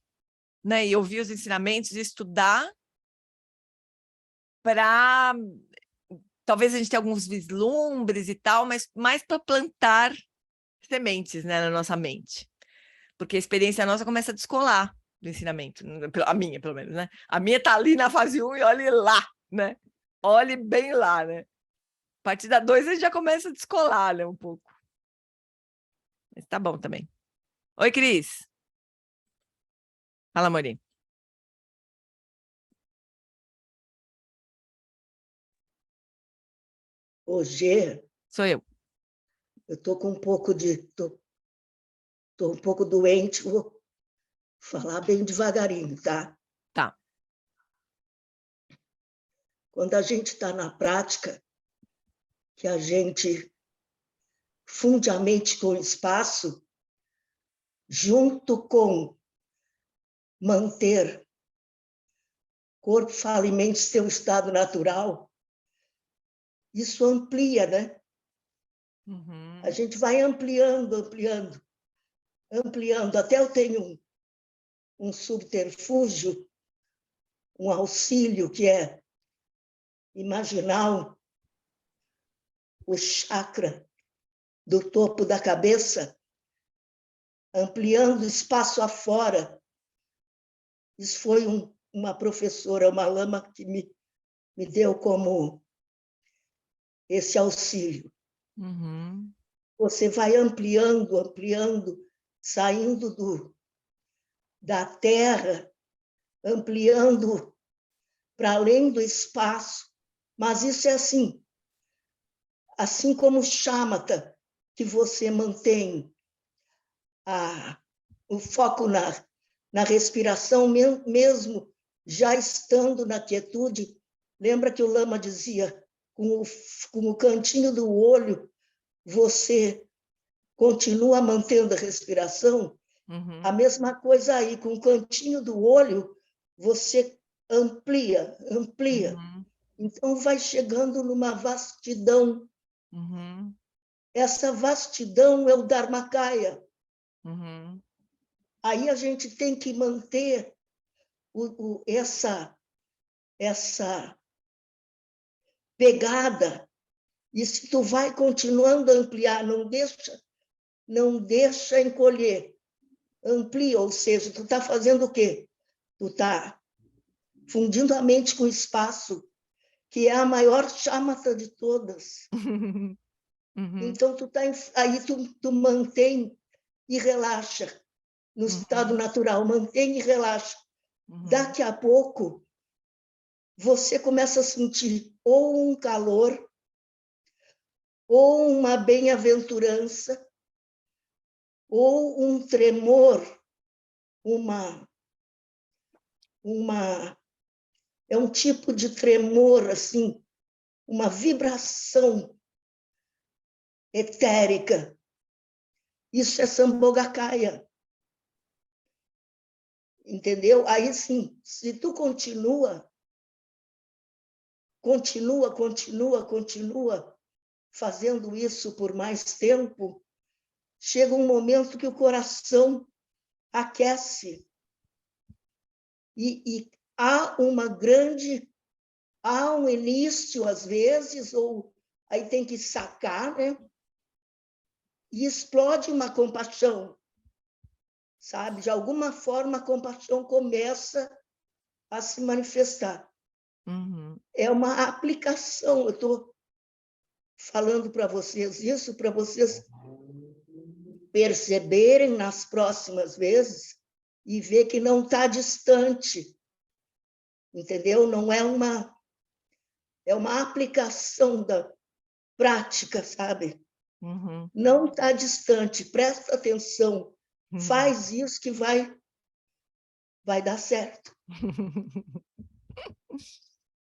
A: né, e ouvir os ensinamentos, e estudar para... Talvez a gente tenha alguns vislumbres e tal, mas mais para plantar sementes, né, na nossa mente. Porque a experiência nossa começa a descolar do ensinamento, a minha, pelo menos, né? A minha está ali na fase 1 e olhe lá, né? Olhe bem lá, né? A partir da 2 a gente já começa a descolar, né, um pouco. Mas tá bom também. Oi, Cris. Fala, Amorim.
H: Ô, Gê,
A: Sou eu.
H: eu tô com um pouco de... Tô um pouco doente, vou falar bem devagarinho, tá?
A: Tá.
H: Quando a gente está na prática, que a gente funde a mente com o espaço, junto com manter corpo, fala e mente seu estado natural, isso amplia, né?
A: Uhum.
H: A gente vai ampliando, ampliando. Até eu tenho um subterfúgio, um auxílio, que é imaginar o chakra do topo da cabeça, ampliando espaço afora. Isso foi uma professora, uma lama, que me deu como esse auxílio.
A: Uhum.
H: Você vai ampliando, saindo da terra, ampliando para além do espaço. Mas isso é assim como o shamatha, que você mantém o foco na respiração, mesmo já estando na quietude. Lembra que o Lama dizia, com o cantinho do olho, você continua mantendo a respiração?
A: Uhum.
H: A mesma coisa aí, com o cantinho do olho, você amplia.
A: Uhum.
H: Então, vai chegando numa vastidão.
A: Uhum.
H: Essa vastidão é o Dharmakaya.
A: Uhum.
H: Aí a gente tem que manter essa pegada. E se tu vai continuando a ampliar, não deixa encolher, amplia, ou seja, tu está fazendo o quê? Tu está fundindo a mente com o espaço, que é a maior shamatha de todas.
A: Uhum.
H: Então, aí tu mantém e relaxa no estado natural, mantém e relaxa.
A: Uhum.
H: Daqui a pouco, você começa a sentir ou um calor, ou uma bem-aventurança, ou um tremor, é um tipo de tremor, assim, uma vibração etérica. Isso é Sambhogakaya. Entendeu? Aí sim, se tu continua fazendo isso por mais tempo, chega um momento que o coração aquece. E há um início, às vezes, ou aí tem que sacar, né? e explode uma compaixão, sabe? De alguma forma, a compaixão começa a se manifestar.
A: Uhum.
H: É uma aplicação, eu estou falando para vocês isso, para vocês perceberem nas próximas vezes e ver que não está distante, entendeu? Não é uma aplicação da prática, sabe?
A: Uhum.
H: Não está distante, presta atenção,
A: Uhum.
H: faz isso que vai dar certo.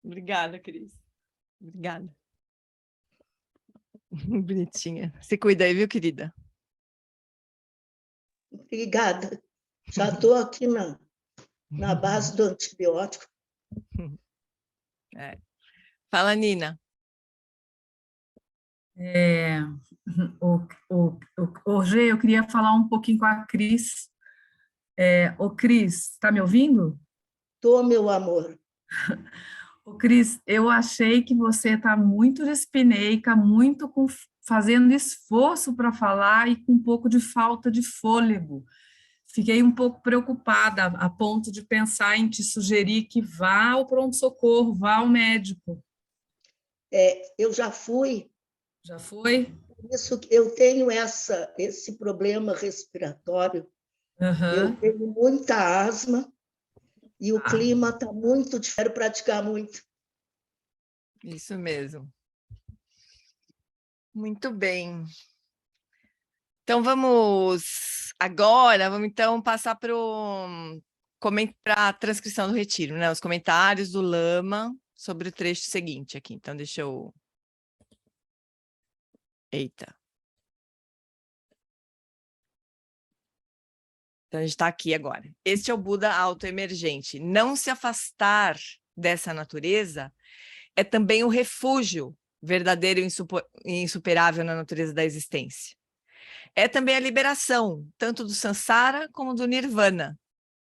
A: Obrigada, Cris. Obrigada. Bonitinha. Se cuida aí, viu, querida?
H: Obrigada. Já estou aqui na base do antibiótico.
A: É. Fala, Nina.
B: Hoje eu queria falar um pouquinho com a Cris. Ô, Cris, está me ouvindo?
H: Estou, meu amor.
B: Ô, Cris, eu achei que você está muito dispineica, fazendo esforço para falar e com um pouco de falta de fôlego. Fiquei um pouco preocupada, a ponto de pensar em te sugerir que vá ao pronto-socorro, vá ao médico.
H: Eu já fui.
B: Já foi?
H: Isso, eu tenho esse problema respiratório.
B: Uhum.
H: Eu tenho muita asma e o clima está muito diferente. Quero praticar muito.
A: Isso mesmo. Muito bem. Então, vamos então passar para a transcrição do retiro, né? Os comentários do Lama sobre o trecho seguinte aqui. Então, deixa eu... Eita. Então, a gente está aqui agora. Este é o Buda autoemergente. Não se afastar dessa natureza é também o refúgio verdadeiro e insuperável na natureza da existência. É também a liberação, tanto do samsara como do nirvana,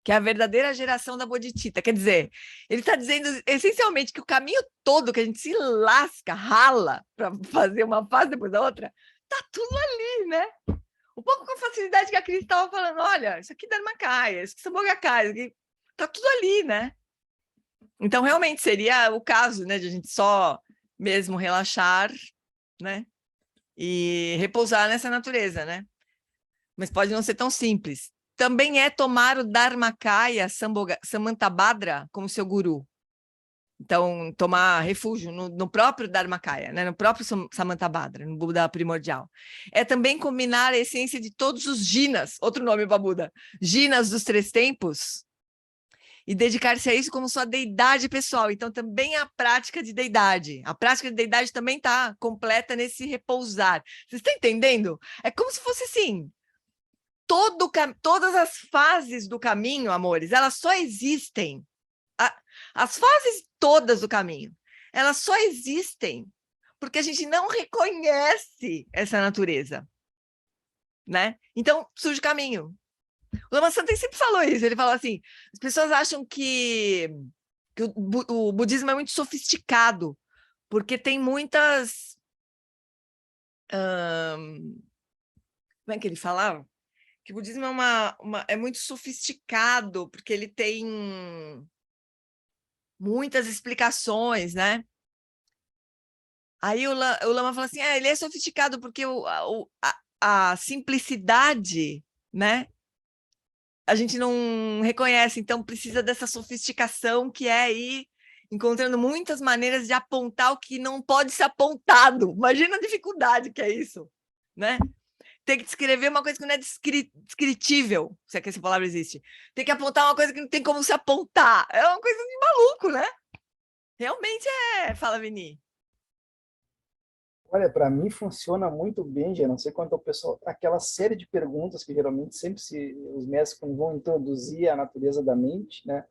A: que é a verdadeira geração da bodhicitta. Quer dizer, ele está dizendo essencialmente que o caminho todo que a gente se lasca, rala para fazer uma fase depois da outra, está tudo ali, né? Um pouco com a facilidade que a Cris estava falando, olha, isso aqui é Dharmakaya, isso aqui é Sambhogakaya, isso aqui está tudo ali, né? Então, realmente, seria o caso, né, de a gente só mesmo relaxar, né, e repousar nessa natureza, né? Mas pode não ser tão simples. Também é tomar o Dharmakaya Samantabhadra como seu guru. Então, tomar refúgio no próprio Dharmakaya, né? No próprio Samantabhadra, no Buda primordial. É também combinar a essência de todos os jinas, outro nome para Buda, jinas dos 3 tempos, e dedicar-se a isso como sua deidade pessoal. Então, também a prática de deidade. A prática de deidade também está completa nesse repousar. Vocês estão entendendo? É como se fosse assim, todas as fases do caminho, amores, elas só existem. As fases todas do caminho, elas só existem porque a gente não reconhece essa natureza, né? Então, surge caminho. O Lama Santen sempre falou isso, ele falou assim, as pessoas acham que o budismo é muito sofisticado, porque tem muitas... como é que ele falava? Que o budismo é muito sofisticado, porque ele tem muitas explicações, né? Aí o Lama fala assim, ele é sofisticado porque a simplicidade, né? A gente não reconhece, então precisa dessa sofisticação que é ir encontrando muitas maneiras de apontar o que não pode ser apontado. Imagina a dificuldade que é isso, né? Tem que descrever uma coisa que não é descritível, se é que essa palavra existe. Tem que apontar uma coisa que não tem como se apontar. É uma coisa de maluco, né? Realmente é. Fala, Vini.
F: Olha, para mim funciona muito bem, já não sei quanto ao pessoal, aquela série de perguntas que geralmente sempre os mestres vão introduzir a natureza da mente, né?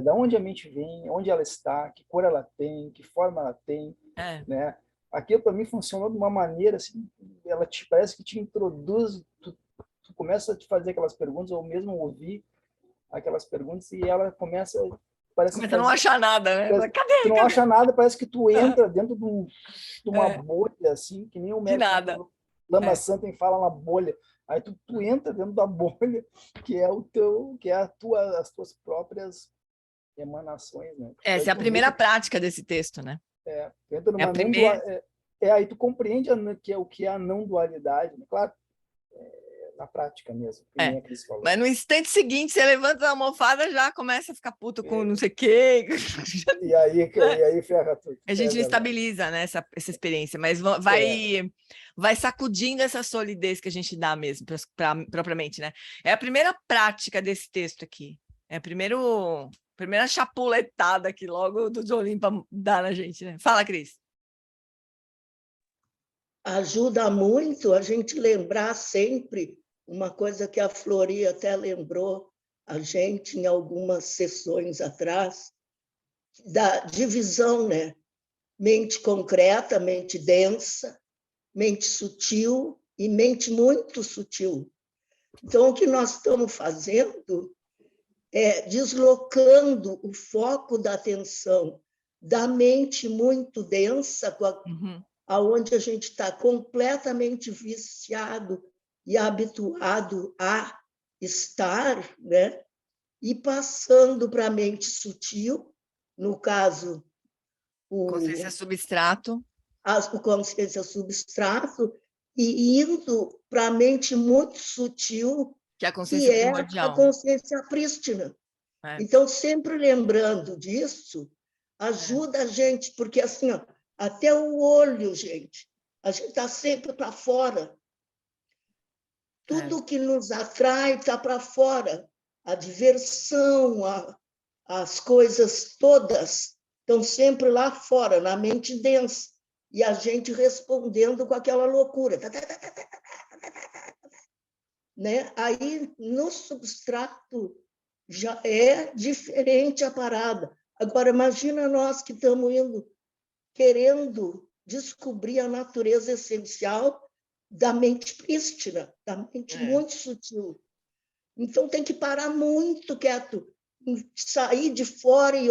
F: Da onde a mente vem, onde ela está, que cor ela tem, que forma ela tem, né? Aquilo para mim funcionou de uma maneira assim, ela parece que te introduz, tu começa a te fazer aquelas perguntas ou mesmo ouvir aquelas perguntas e ela começa
A: a não achar nada, né?
F: Tu não acha nada, parece que tu entra dentro de uma bolha, assim, que nem o médico. Lama Santam fala na bolha. Aí tu entra dentro da bolha, que é as tuas próprias emanações, né?
I: Essa é a primeira prática desse texto, né?
F: Tu entra numa aí tu compreende o que é a não dualidade, né? Claro, na prática mesmo, que nem a Cris falou.
I: Mas no instante seguinte, você levanta a almofada, já começa a ficar puto com não sei o quê.
F: E aí ferra tudo.
I: A gente não estabiliza, né, essa experiência, mas vai sacudindo essa solidez que a gente dá mesmo, propriamente, né? É a primeira prática desse texto aqui. É a primeira chapuletada que logo do Jolim dá na gente, né? Fala, Cris.
H: Ajuda muito a gente lembrar sempre uma coisa que a Flori até lembrou a gente em algumas sessões atrás, da divisão, né? Mente concreta, mente densa, mente sutil e mente muito sutil. Então, o que nós estamos fazendo é deslocando o foco da atenção da mente muito densa, aonde a gente está completamente viciado e habituado a estar, né? E passando para a mente sutil, no caso,
I: consciência substrato.
H: O consciência substrato, e indo para a mente muito sutil,
I: que é a consciência primordial.
H: A consciência prístina. Então, sempre lembrando disso, ajuda a gente, porque assim, ó, até o olho, gente, a gente está sempre para fora. Tudo que nos atrai está para fora. A diversão, as coisas todas estão sempre lá fora, na mente densa. E a gente respondendo com aquela loucura. Né? Aí, no substrato, já é diferente a parada. Agora, imagina nós que estamos querendo descobrir a natureza essencial da mente prístina, da mente muito sutil. Então, tem que parar muito quieto, sair de fora e,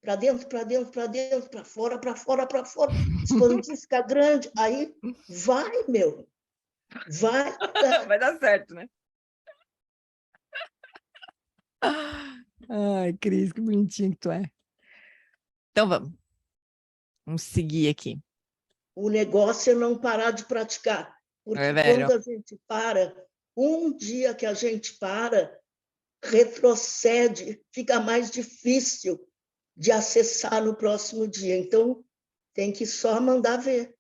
H: para dentro, para dentro, para dentro, para fora, para fora, para fora, expandir, ficar grande. Aí, vai, meu. Vai.
I: Vai dar certo, né? Ai, Cris, que bonitinho que tu é. Então, vamos seguir aqui.
H: O negócio é não parar de praticar. Porque quando a gente para, um dia que a gente para, retrocede, fica mais difícil de acessar no próximo dia. Então, tem que só mandar ver.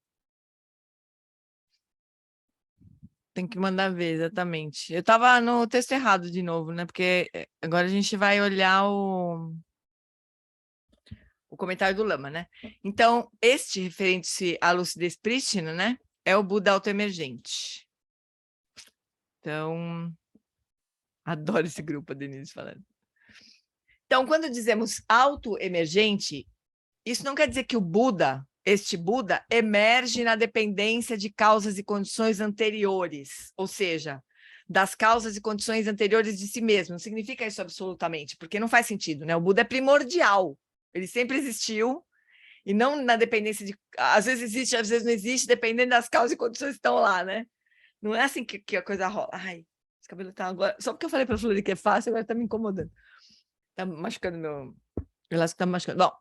I: Tem que mandar ver, exatamente. Eu estava no texto errado de novo, né? Porque agora a gente vai olhar o comentário do Lama, né? Então, este referente à lucidez prístina, né? É o Buda autoemergente. Então, adoro esse grupo, a Denise falando. Então, quando dizemos autoemergente, isso não quer dizer que o Buda, este Buda, emerge na dependência de causas e condições anteriores, ou seja, das causas e condições anteriores de si mesmo. Não significa isso absolutamente, porque não faz sentido, né? O Buda é primordial, ele sempre existiu, e não na dependência de... Às vezes existe, às vezes não existe, dependendo das causas e condições que estão lá, né? Não é assim que a coisa rola. Ai, esse cabelo tá agora... Só porque eu falei para a Flori que é fácil, agora tá me incomodando. Tá machucando meu... O elástico tá me machucando. Bom,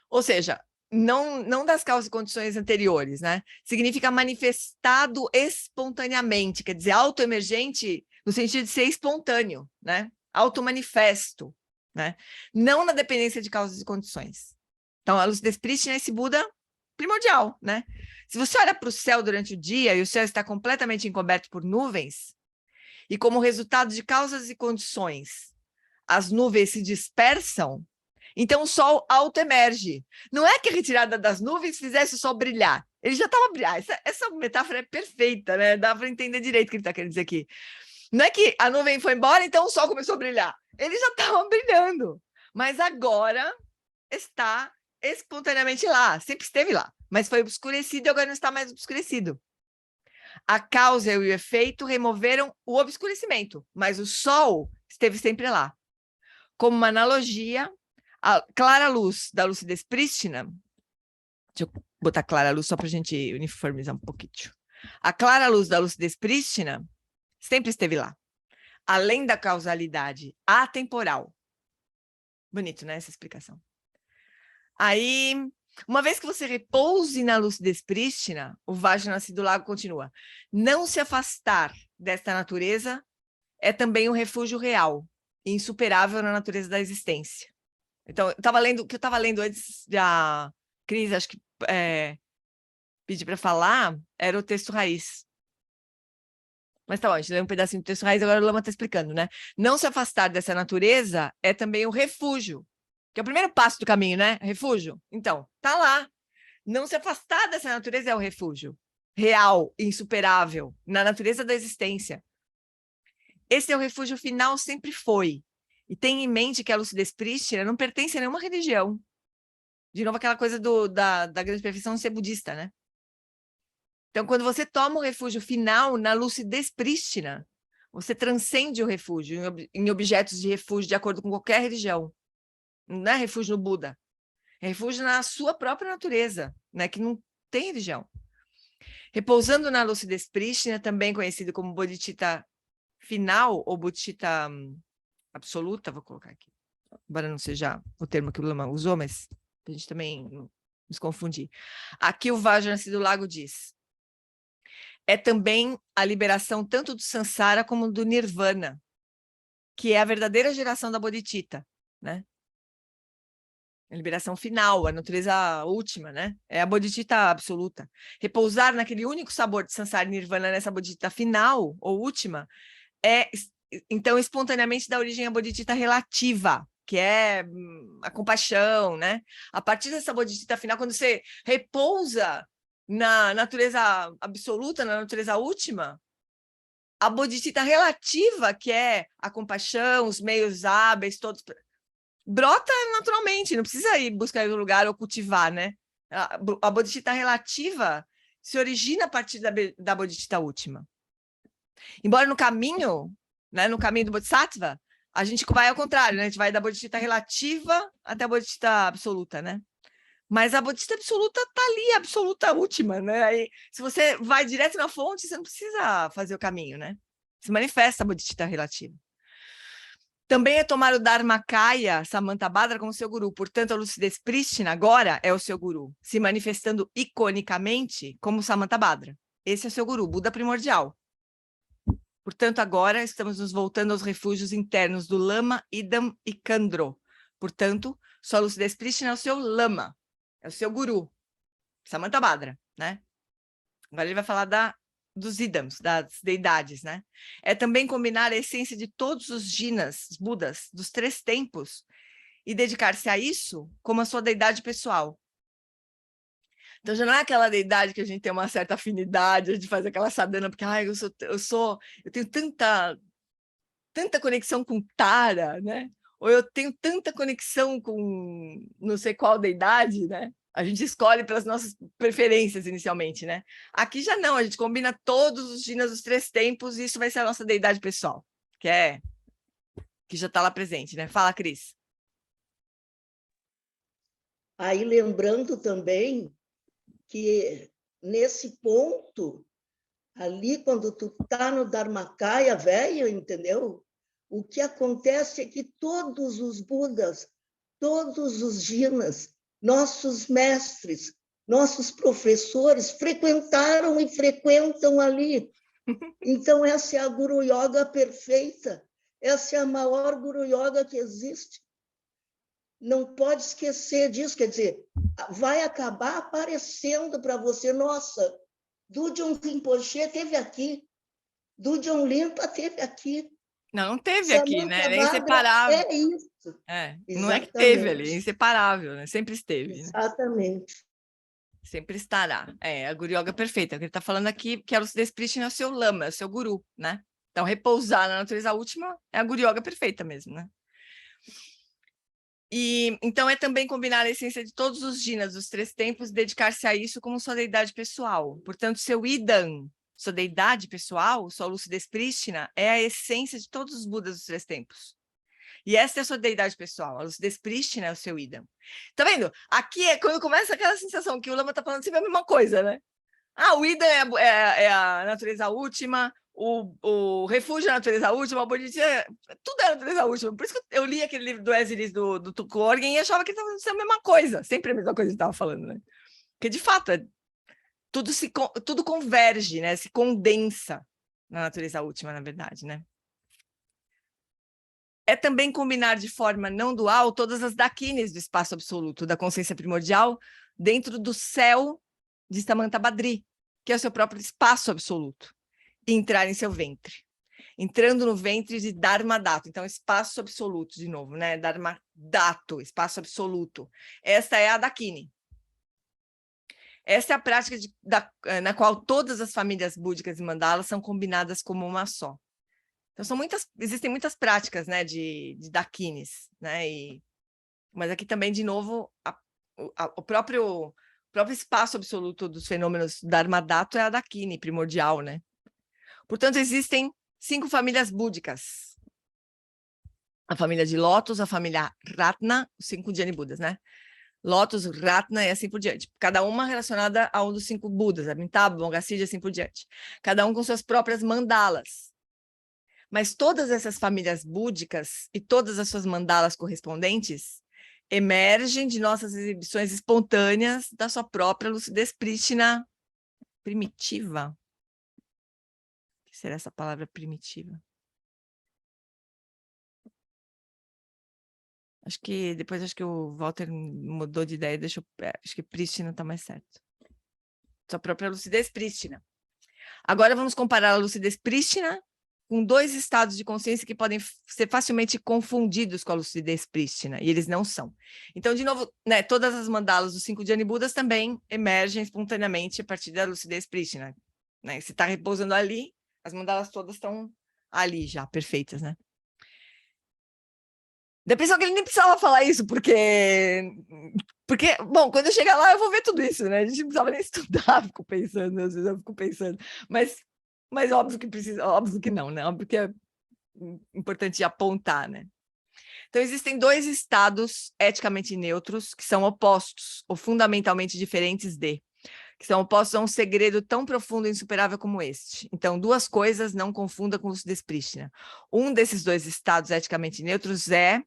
I: ou seja, não das causas e condições anteriores, né? Significa manifestado espontaneamente, quer dizer, autoemergente no sentido de ser espontâneo, né? Automanifesto, né? Não na dependência de causas e condições. Então, a lucidez prístina é esse Buda primordial, né? Se você olha para o céu durante o dia e o céu está completamente encoberto por nuvens, e como resultado de causas e condições, as nuvens se dispersam, então o sol autoemerge. Não é que a retirada das nuvens fizesse o sol brilhar. Ele já estava brilhando. Essa metáfora é perfeita, né? Dá para entender direito o que ele está querendo dizer aqui. Não é que a nuvem foi embora, então o sol começou a brilhar. Ele já estava brilhando. Mas agora está espontaneamente lá. Sempre esteve lá. Mas foi obscurecido e agora não está mais obscurecido. A causa e o efeito removeram o obscurecimento, mas o sol esteve sempre lá. Como uma analogia, a clara luz da lucidez prístina, deixa eu botar clara luz só para a gente uniformizar um pouquinho. A clara luz da lucidez prístina sempre esteve lá, além da causalidade atemporal. Bonito, né, essa explicação. Aí, uma vez que você repouse na lucidez prístina, o Vajra nascido do lago continua. Não se afastar desta natureza é também um refúgio real, insuperável na natureza da existência. Então, o que eu estava lendo antes da Cris, acho que pedi para falar, era o texto raiz. Mas tá bom, a gente leu um pedacinho do texto raiz, agora o Lama está explicando, né? Não se afastar dessa natureza é também um refúgio, que é o primeiro passo do caminho, né? Refúgio. Então, tá lá. Não se afastar dessa natureza é o refúgio real, insuperável, na natureza da existência. Esse é o refúgio final, sempre foi. E tenha em mente que a lucidez prístina não pertence a nenhuma religião. De novo, aquela coisa da grande perfeição de ser budista, né? Então, quando você toma o refúgio final na lucidez prístina, você transcende o refúgio em objetos de refúgio de acordo com qualquer religião. Não é refúgio no Buda. É refúgio na sua própria natureza, né? Que não tem religião. Repousando na lucidez prístina, também conhecido como bodhicitta final ou bodhicitta absoluta, vou colocar aqui, embora não seja o termo que o Lama usou, mas a gente também não se confundir. Aqui o Vajra nascido do lago diz: é também a liberação tanto do Sansara como do Nirvana, que é a verdadeira geração da bodhicitta, né? A liberação final, a natureza última, né? É a bodhicitta absoluta. Repousar naquele único sabor de Sansara e Nirvana, nessa bodhicitta final ou última, é, então, espontaneamente dá origem à bodhicitta relativa, que é a compaixão, né? A partir dessa bodhicitta final, quando você repousa na natureza absoluta, na natureza última, a bodhicitta relativa, que é a compaixão, os meios hábeis, todos, brota naturalmente, não precisa ir buscar em outro lugar ou cultivar, né? A bodhicitta relativa se origina a partir da bodhicitta última. Embora no caminho, né, no caminho do Bodhisattva, a gente vai ao contrário, né? A gente vai da bodhicitta relativa até a bodhicitta absoluta, né? Mas a bodhicitta absoluta está ali, a absoluta última, né? Aí, se você vai direto na fonte, você não precisa fazer o caminho, né? Se manifesta a bodhicitta relativa. Também é tomar o Dharmakaya Samantabhadra como seu guru. Portanto, a lucidez prístina agora é o seu guru, se manifestando iconicamente como Samantabhadra. Esse é o seu guru, Buda primordial. Portanto, agora estamos nos voltando aos refúgios internos do Lama, Idam e Khandro. Portanto, sua lucidez prístina é o seu Lama, é o seu guru, Samantabhadra, né? Agora ele vai falar dos Idams, das deidades, né? É também combinar a essência de todos os jinas, Budas, dos 3 tempos, e dedicar-se a isso como a sua deidade pessoal. Então, já não é aquela deidade que a gente tem uma certa afinidade de fazer aquela sadhana, porque eu tenho tanta conexão com Tara, né? Ou eu tenho tanta conexão com não sei qual deidade, né? A gente escolhe pelas nossas preferências inicialmente, né? Aqui já não, a gente combina todos os jinas dos 3 tempos e isso vai ser a nossa deidade pessoal, que já está lá presente, né? Fala, Cris.
H: Aí, lembrando também que nesse ponto, ali, quando tu está no Dharmakaya velho, entendeu? O que acontece é que todos os Budas, todos os jinas, nossos mestres, nossos professores frequentaram e frequentam ali. Então, essa é a Guru Yoga perfeita, essa é a maior Guru Yoga que existe. Não pode esquecer disso, quer dizer, vai acabar aparecendo para você, nossa, Dudjom Rinpoche esteve aqui, Dudjom Linpa esteve aqui.
I: Não teve aqui, né? É inseparável.
H: É isso.
I: Não é que teve ali, é inseparável, né? Sempre esteve.
H: Exatamente.
I: Né? Sempre estará. A Guru Yoga perfeita. Ele está falando aqui que a lucidez prístina é o seu lama, é o seu guru, né? Então, repousar na natureza última é a Guru Yoga perfeita mesmo, né? E então é também combinar a essência de todos os jinas dos 3 tempos, dedicar-se a isso como sua deidade pessoal. Portanto, seu Idam, sua deidade pessoal, sua lucidez prístina, é a essência de todos os Budas dos 3 tempos. E essa é a sua deidade pessoal, a lucidez prístina é o seu Idam. Tá vendo? Aqui é quando começa aquela sensação que o Lama tá falando sempre a mesma coisa, né? o Ida é a natureza última, o refúgio é a natureza última, o Bodhicitta, tudo é a natureza última. Por isso que eu li aquele livro do Esiris, do Tukorgen, e achava que estava sendo a mesma coisa, sempre a mesma coisa que estava falando, né? Porque, de fato, tudo converge, né? Se condensa na natureza última, na verdade, né? É também combinar de forma não dual todas as dakinis do espaço absoluto, da consciência primordial, dentro do céu de Samantabhadri, que é o seu próprio espaço absoluto, e entrar em seu ventre. Entrando no ventre de Dharmadato, então espaço absoluto, de novo, né? Dharmadato, espaço absoluto. Esta é a dakini. Essa é a prática na qual todas as famílias búdicas e mandalas são combinadas como uma só. Então, existem muitas práticas, né, de dakinis, né? Mas aqui também, de novo, o próprio espaço absoluto dos fenômenos Dharmadato é a dakini primordial, né? Portanto, existem 5 famílias búdicas. A família de Lótus, a família Ratna, os 5 Dhyani Budas, né? Lótus, Ratna e assim por diante. Cada uma relacionada a um dos 5 Budas, Amitabha, Mongassidi e assim por diante. Cada um com suas próprias mandalas. Mas todas essas famílias búdicas e todas as suas mandalas correspondentes emergem de nossas exibições espontâneas da sua própria lucidez prístina primitiva. O que será essa palavra primitiva? Acho que o Walter mudou de ideia, acho que prístina está mais certo. Sua própria lucidez prístina. Agora vamos comparar a lucidez prístina com 2 estados de consciência que podem ser facilmente confundidos com a lucidez prístina, e eles não são. Então, de novo, né, todas as mandalas dos 5 Dhyani Budas também emergem espontaneamente a partir da lucidez prístina. Né? Se está repousando ali, as mandalas todas estão ali já, perfeitas, né? Da pessoa que ele nem precisava falar isso, porque, bom, quando eu chegar lá eu vou ver tudo isso, né? A gente não precisava nem estudar, fico pensando, às vezes eu fico pensando, mas óbvio que precisa, óbvio que não, né? Óbvio que é importante apontar, né? Então, existem 2 estados eticamente neutros que são opostos, ou fundamentalmente diferentes que são opostos a um segredo tão profundo e insuperável como este. Então, 2 coisas não confunda com lucidez prístina. Um desses 2 estados eticamente neutros é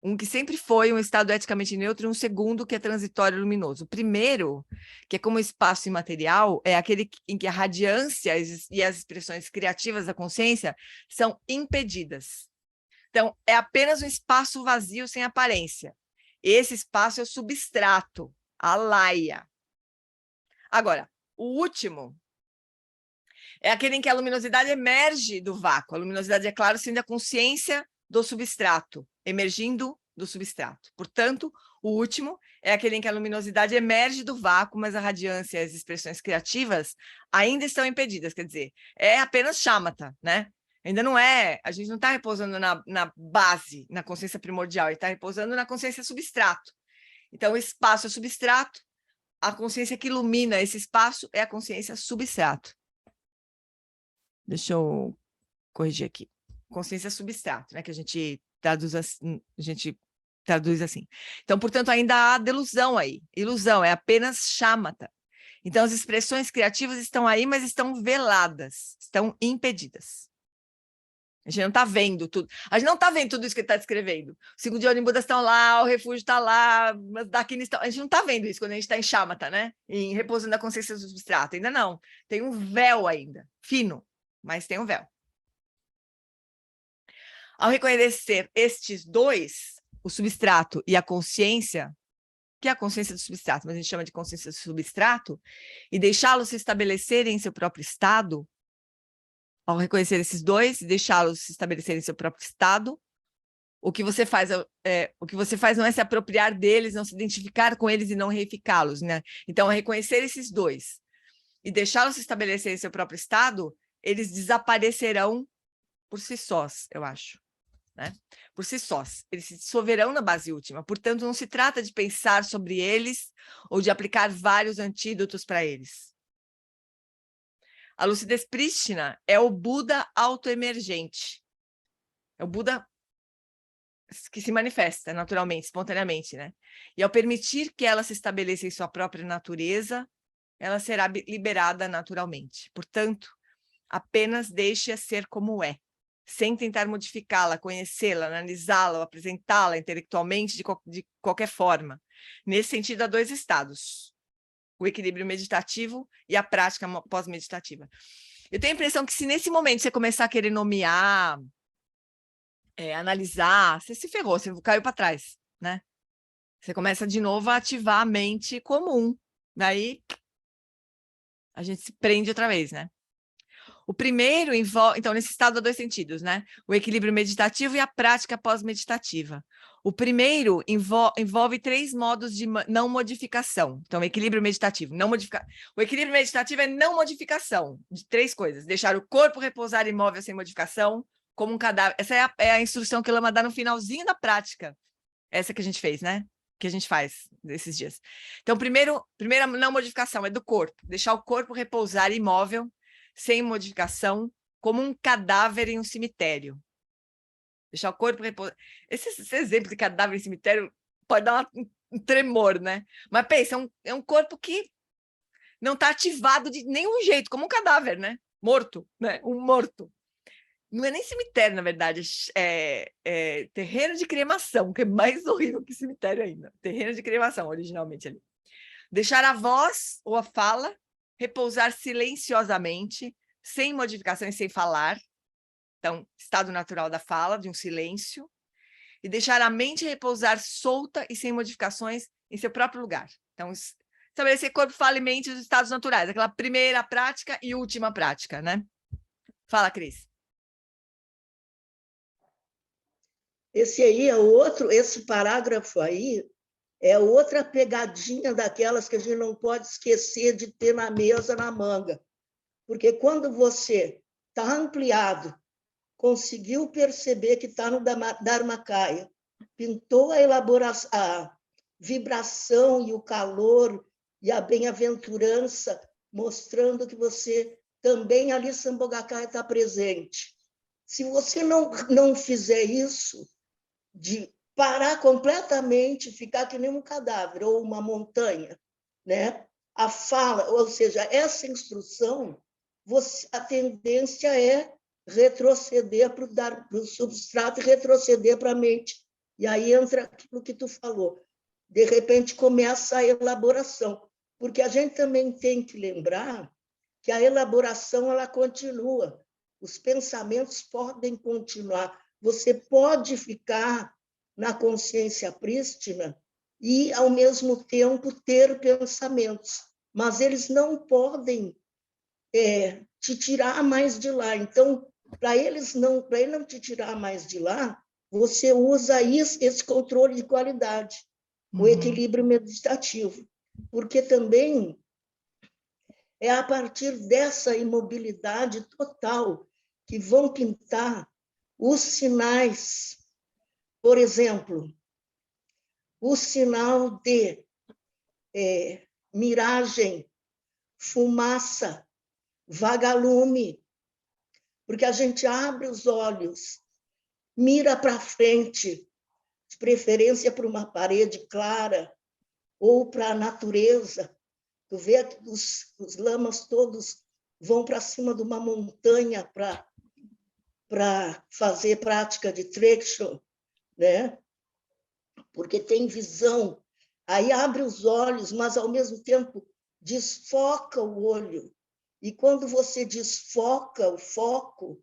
I: um que sempre foi um estado eticamente neutro, e um segundo que é transitório e luminoso. O primeiro, que é como espaço imaterial, é aquele em que a radiância e as expressões criativas da consciência são impedidas. Então, é apenas um espaço vazio sem aparência. Esse espaço é o substrato, a laia. Agora, o último é aquele em que a luminosidade emerge do vácuo. A luminosidade, é claro, sendo a consciência do substrato, emergindo do substrato. Portanto, o último é aquele em que a luminosidade emerge do vácuo, mas a radiância e as expressões criativas ainda estão impedidas. Quer dizer, é apenas shamatha, né? Ainda não é, a gente não está repousando na base, na consciência primordial, ele está repousando na consciência substrato. Então, o espaço é substrato, a consciência que ilumina esse espaço é a consciência substrato. Deixa eu corrigir aqui. Consciência substrato, né? Que a gente traduz assim. Então, portanto, ainda há delusão aí. Ilusão, é apenas shamatha. Então, as expressões criativas estão aí, mas estão veladas, estão impedidas. A gente não está vendo tudo. A gente não está vendo tudo isso que ele está descrevendo. Os 5 Dhyani Budas estão lá, o refúgio está lá, as dakinis estão... A gente não está vendo isso quando a gente está em shamatha, né? Em repousando na consciência substrato. Ainda não. Tem um véu ainda, fino, mas tem um véu. Ao reconhecer estes 2, o substrato e a consciência, que é a consciência do substrato, mas a gente chama de consciência do substrato, e deixá-los se estabelecerem em seu próprio estado, ao reconhecer esses 2 e deixá-los se estabelecerem em seu próprio estado, o que você faz não é se apropriar deles, não se identificar com eles e não reificá-los, né? Então, ao reconhecer esses 2 e deixá-los se estabelecerem em seu próprio estado, eles desaparecerão por si sós, eu acho. Né? Por si sós, eles se dissolverão na base última, portanto não se trata de pensar sobre eles ou de aplicar vários antídotos para eles. A lucidez prístina é o Buda autoemergente, é o Buda que se manifesta naturalmente, espontaneamente, né? E ao permitir que ela se estabeleça em sua própria natureza, ela será liberada naturalmente. Portanto, apenas deixe-a ser como é, sem tentar modificá-la, conhecê-la, analisá-la ou apresentá-la intelectualmente de qualquer forma. Nesse sentido, há dois estados: o equilíbrio meditativo e a prática pós-meditativa. Eu tenho a impressão que se nesse momento você começar a querer nomear, analisar, você se ferrou, você caiu para trás, né? Você começa de novo a ativar a mente comum. Daí a gente se prende outra vez, né? O primeiro envolve, então, nesse estado há dois sentidos, né? O equilíbrio meditativo e a prática pós-meditativa. O primeiro envolve 3 modos de não modificação. Então, equilíbrio meditativo, não modificar. O equilíbrio meditativo é não modificação de 3 coisas: deixar o corpo repousar imóvel sem modificação, como um cadáver. Essa é a instrução que o Lama dá no finalzinho da prática. Essa que a gente fez, né? Que a gente faz nesses dias. Então, primeira não modificação é do corpo, deixar o corpo repousar imóvel, sem modificação, como um cadáver em um cemitério. Deixar o corpo repousar. Esse exemplo de cadáver em cemitério pode dar um tremor, né? Mas pensa, é um corpo que não está ativado de nenhum jeito, como um cadáver, né? Morto, né? Um morto. Não é nem cemitério, na verdade, é terreno de cremação, que é mais horrível que cemitério ainda. Terreno de cremação, originalmente ali. Deixar a voz ou a fala repousar silenciosamente, sem modificações, sem falar. Então, estado natural da fala, de um silêncio. E deixar a mente repousar solta e sem modificações em seu próprio lugar. Então, estabelecer corpo, fala e mente dos estados naturais. Aquela primeira prática e última prática, né? Fala, Cris.
H: Esse aí é outro, esse parágrafo aí é outra pegadinha daquelas que a gente não pode esquecer de ter na mesa, na manga. Porque quando você está ampliado, conseguiu perceber que está no Dharmakaya, pintou a elaboração, a vibração e o calor e a bem-aventurança, mostrando que você também ali, Sambhogakaya, está presente. Se você não fizer isso, de parar completamente, ficar que nem um cadáver ou uma montanha, né? A fala, ou seja, essa instrução, a tendência é retroceder para o substrato e retroceder para a mente. E aí entra aquilo que tu falou. De repente começa a elaboração, porque a gente também tem que lembrar que a elaboração ela continua. Os pensamentos podem continuar. Você pode ficar na consciência prístina e, ao mesmo tempo, ter pensamentos, mas eles não podem te tirar mais de lá. Então, para ele não te tirar mais de lá, você usa esse controle de qualidade, o equilíbrio meditativo, porque também é a partir dessa imobilidade total que vão pintar os sinais. Por exemplo, o sinal de miragem, fumaça, vagalume, porque a gente abre os olhos, mira para frente, de preferência para uma parede clara ou para a natureza. Tu vê que os lamas todos vão para cima de uma montanha para fazer prática de trecho, né? Porque tem visão. Aí abre os olhos, mas, ao mesmo tempo, desfoca o olho. E quando você desfoca o foco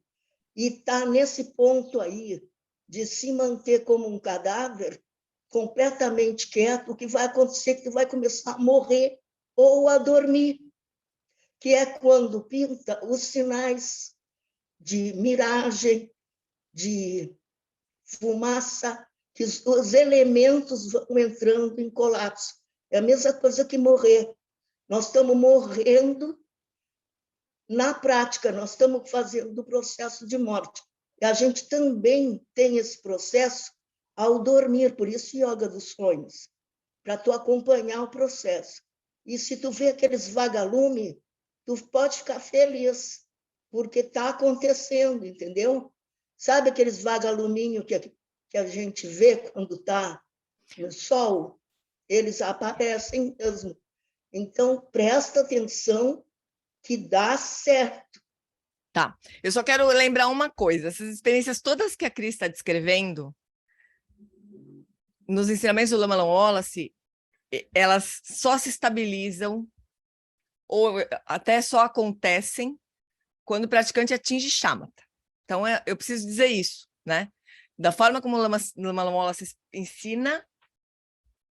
H: e está nesse ponto aí de se manter como um cadáver, completamente quieto, o que vai acontecer é que tu vai começar a morrer ou a dormir, que é quando pinta os sinais de miragem, de fumaça, que os elementos vão entrando em colapso. É a mesma coisa que morrer. Nós estamos morrendo na prática, nós estamos fazendo o processo de morte. E a gente também tem esse processo ao dormir, por isso yoga dos sonhos, para tu acompanhar o processo. E se tu vê aqueles vagalumes, tu pode ficar feliz, porque está acontecendo, entendeu? Sabe aqueles vagaluminhos que a gente vê quando está no sol? Eles aparecem mesmo. Então, presta atenção que dá certo.
I: Tá, eu só quero lembrar uma coisa, essas experiências todas que a Cris está descrevendo, nos ensinamentos do Lama Long Wallace, elas só se estabilizam ou até só acontecem quando o praticante atinge shamatha. Então, eu preciso dizer isso, né? Da forma como o Lama Long Wallace ensina,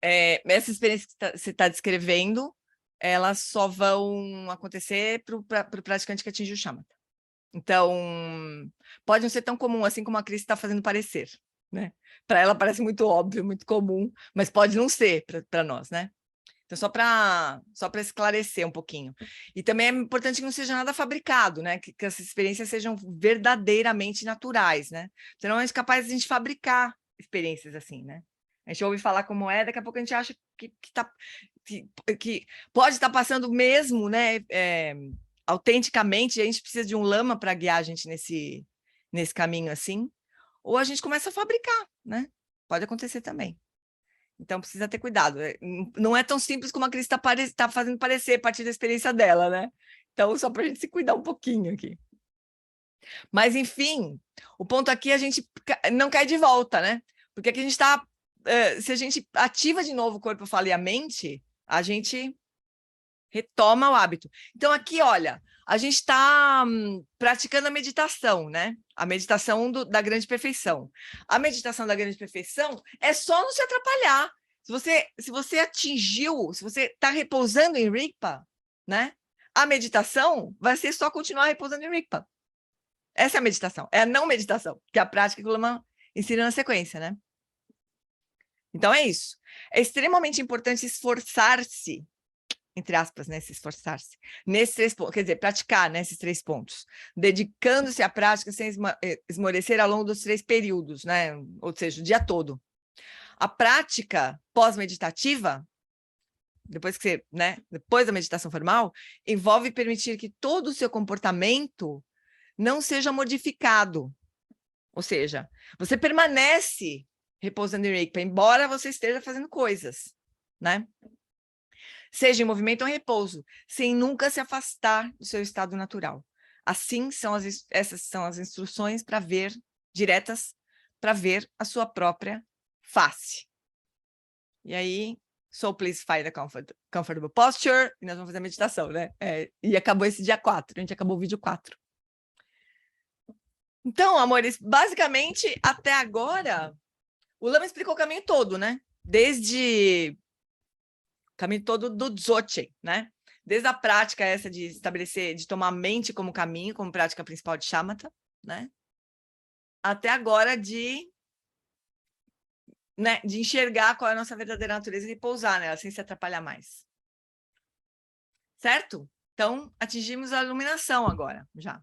I: essas experiências que você está descrevendo, elas só vão acontecer para o praticante que atinge o shamatha. Então, pode não ser tão comum assim como a Cris está fazendo parecer, né? Para ela parece muito óbvio, muito comum, mas pode não ser para nós, né? Então, só para esclarecer um pouquinho. E também é importante que não seja nada fabricado, né? Que essas experiências sejam verdadeiramente naturais, né? Senão a gente é capaz de a gente fabricar experiências assim, né? A gente ouve falar como é, daqui a pouco a gente acha que pode estar passando mesmo, né? Autenticamente, a gente precisa de um lama para guiar a gente nesse caminho assim, ou a gente começa a fabricar, né? Pode acontecer também. Então, precisa ter cuidado. Não é tão simples como a Cris está fazendo parecer a partir da experiência dela, né? Então, só para a gente se cuidar um pouquinho aqui. Mas, enfim, o ponto aqui é a gente não cai de volta, né? Porque aqui a gente está... se a gente ativa de novo o corpo, fala e a mente, a gente retoma o hábito. Então, aqui, olha, a gente está praticando a meditação, né? A meditação da grande perfeição. A meditação da grande perfeição é só não se atrapalhar. Se você atingiu, se você está repousando em Rigpa, né? A meditação vai ser só continuar repousando em Rigpa. Essa é a meditação. É a não meditação, que é a prática que o Lama ensina na sequência, né? Então, é isso. É extremamente importante esforçar-se, entre aspas, né, se esforçar-se, nesses 3 pontos, quer dizer, praticar nesses 3 pontos, dedicando-se à prática sem esmorecer ao longo dos 3 períodos, né, ou seja, o dia todo. A prática pós-meditativa, depois da meditação formal, envolve permitir que todo o seu comportamento não seja modificado, ou seja, você permanece repousando em Rigpa, embora você esteja fazendo coisas, né? Seja em movimento ou em repouso, sem nunca se afastar do seu estado natural. Assim, essas são as instruções para ver, diretas, para ver a sua própria face. E aí, so please find a comfortable posture, e nós vamos fazer a meditação, né? E acabou esse dia 4, a gente acabou o vídeo 4. Então, amores, basicamente, até agora, o Lama explicou o caminho todo, né? Desde... caminho todo do Dzogchen, né? Desde a prática essa de estabelecer, de tomar a mente como caminho, como prática principal de shamatha, né? Até agora de enxergar qual é a nossa verdadeira natureza e repousar nela, sem se atrapalhar mais. Certo? Então, atingimos a iluminação agora, já.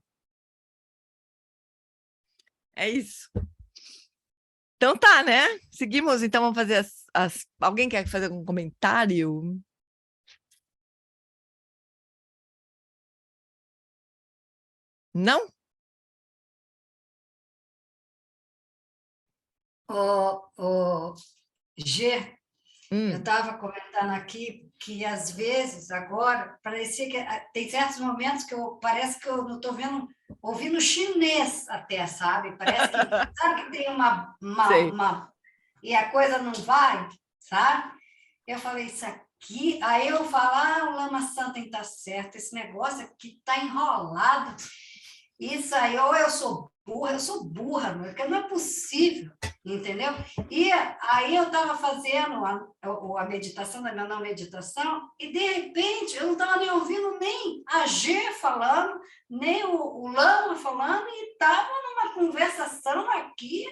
I: É isso. Então tá, né? Seguimos, então vamos fazer Alguém quer fazer algum comentário? Não?
J: G, eu estava comentando aqui que, às vezes, agora, parecia que tem certos momentos que parece que eu não estou ouvindo chinês até, sabe? Parece que, sabe que tem uma e a coisa não vai, sabe? Eu falei, isso aqui... Aí eu falo, o Lama Santa está certo, esse negócio aqui está enrolado. Isso aí, ou eu sou burra, porque não é possível, entendeu? E aí eu estava fazendo a meditação, da minha não meditação, e de repente eu não estava nem ouvindo nem a G falando, nem o Lama falando, e estava numa conversação aqui.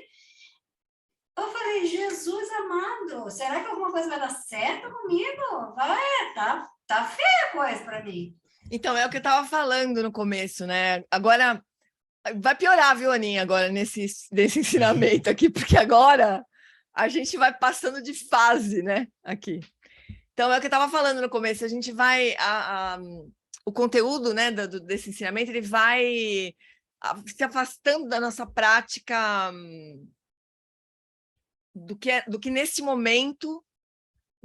J: Eu falei, Jesus amado, será que alguma coisa vai dar certo comigo? Tá feia a coisa para mim.
I: Então, é o que eu estava falando no começo, né? Agora, vai piorar, viu, Aninha, agora nesse ensinamento aqui, porque agora a gente vai passando de fase, né, aqui. Então, é o que eu estava falando no começo, a gente vai... o conteúdo, né, desse ensinamento, ele vai se afastando da nossa prática do que nesse momento,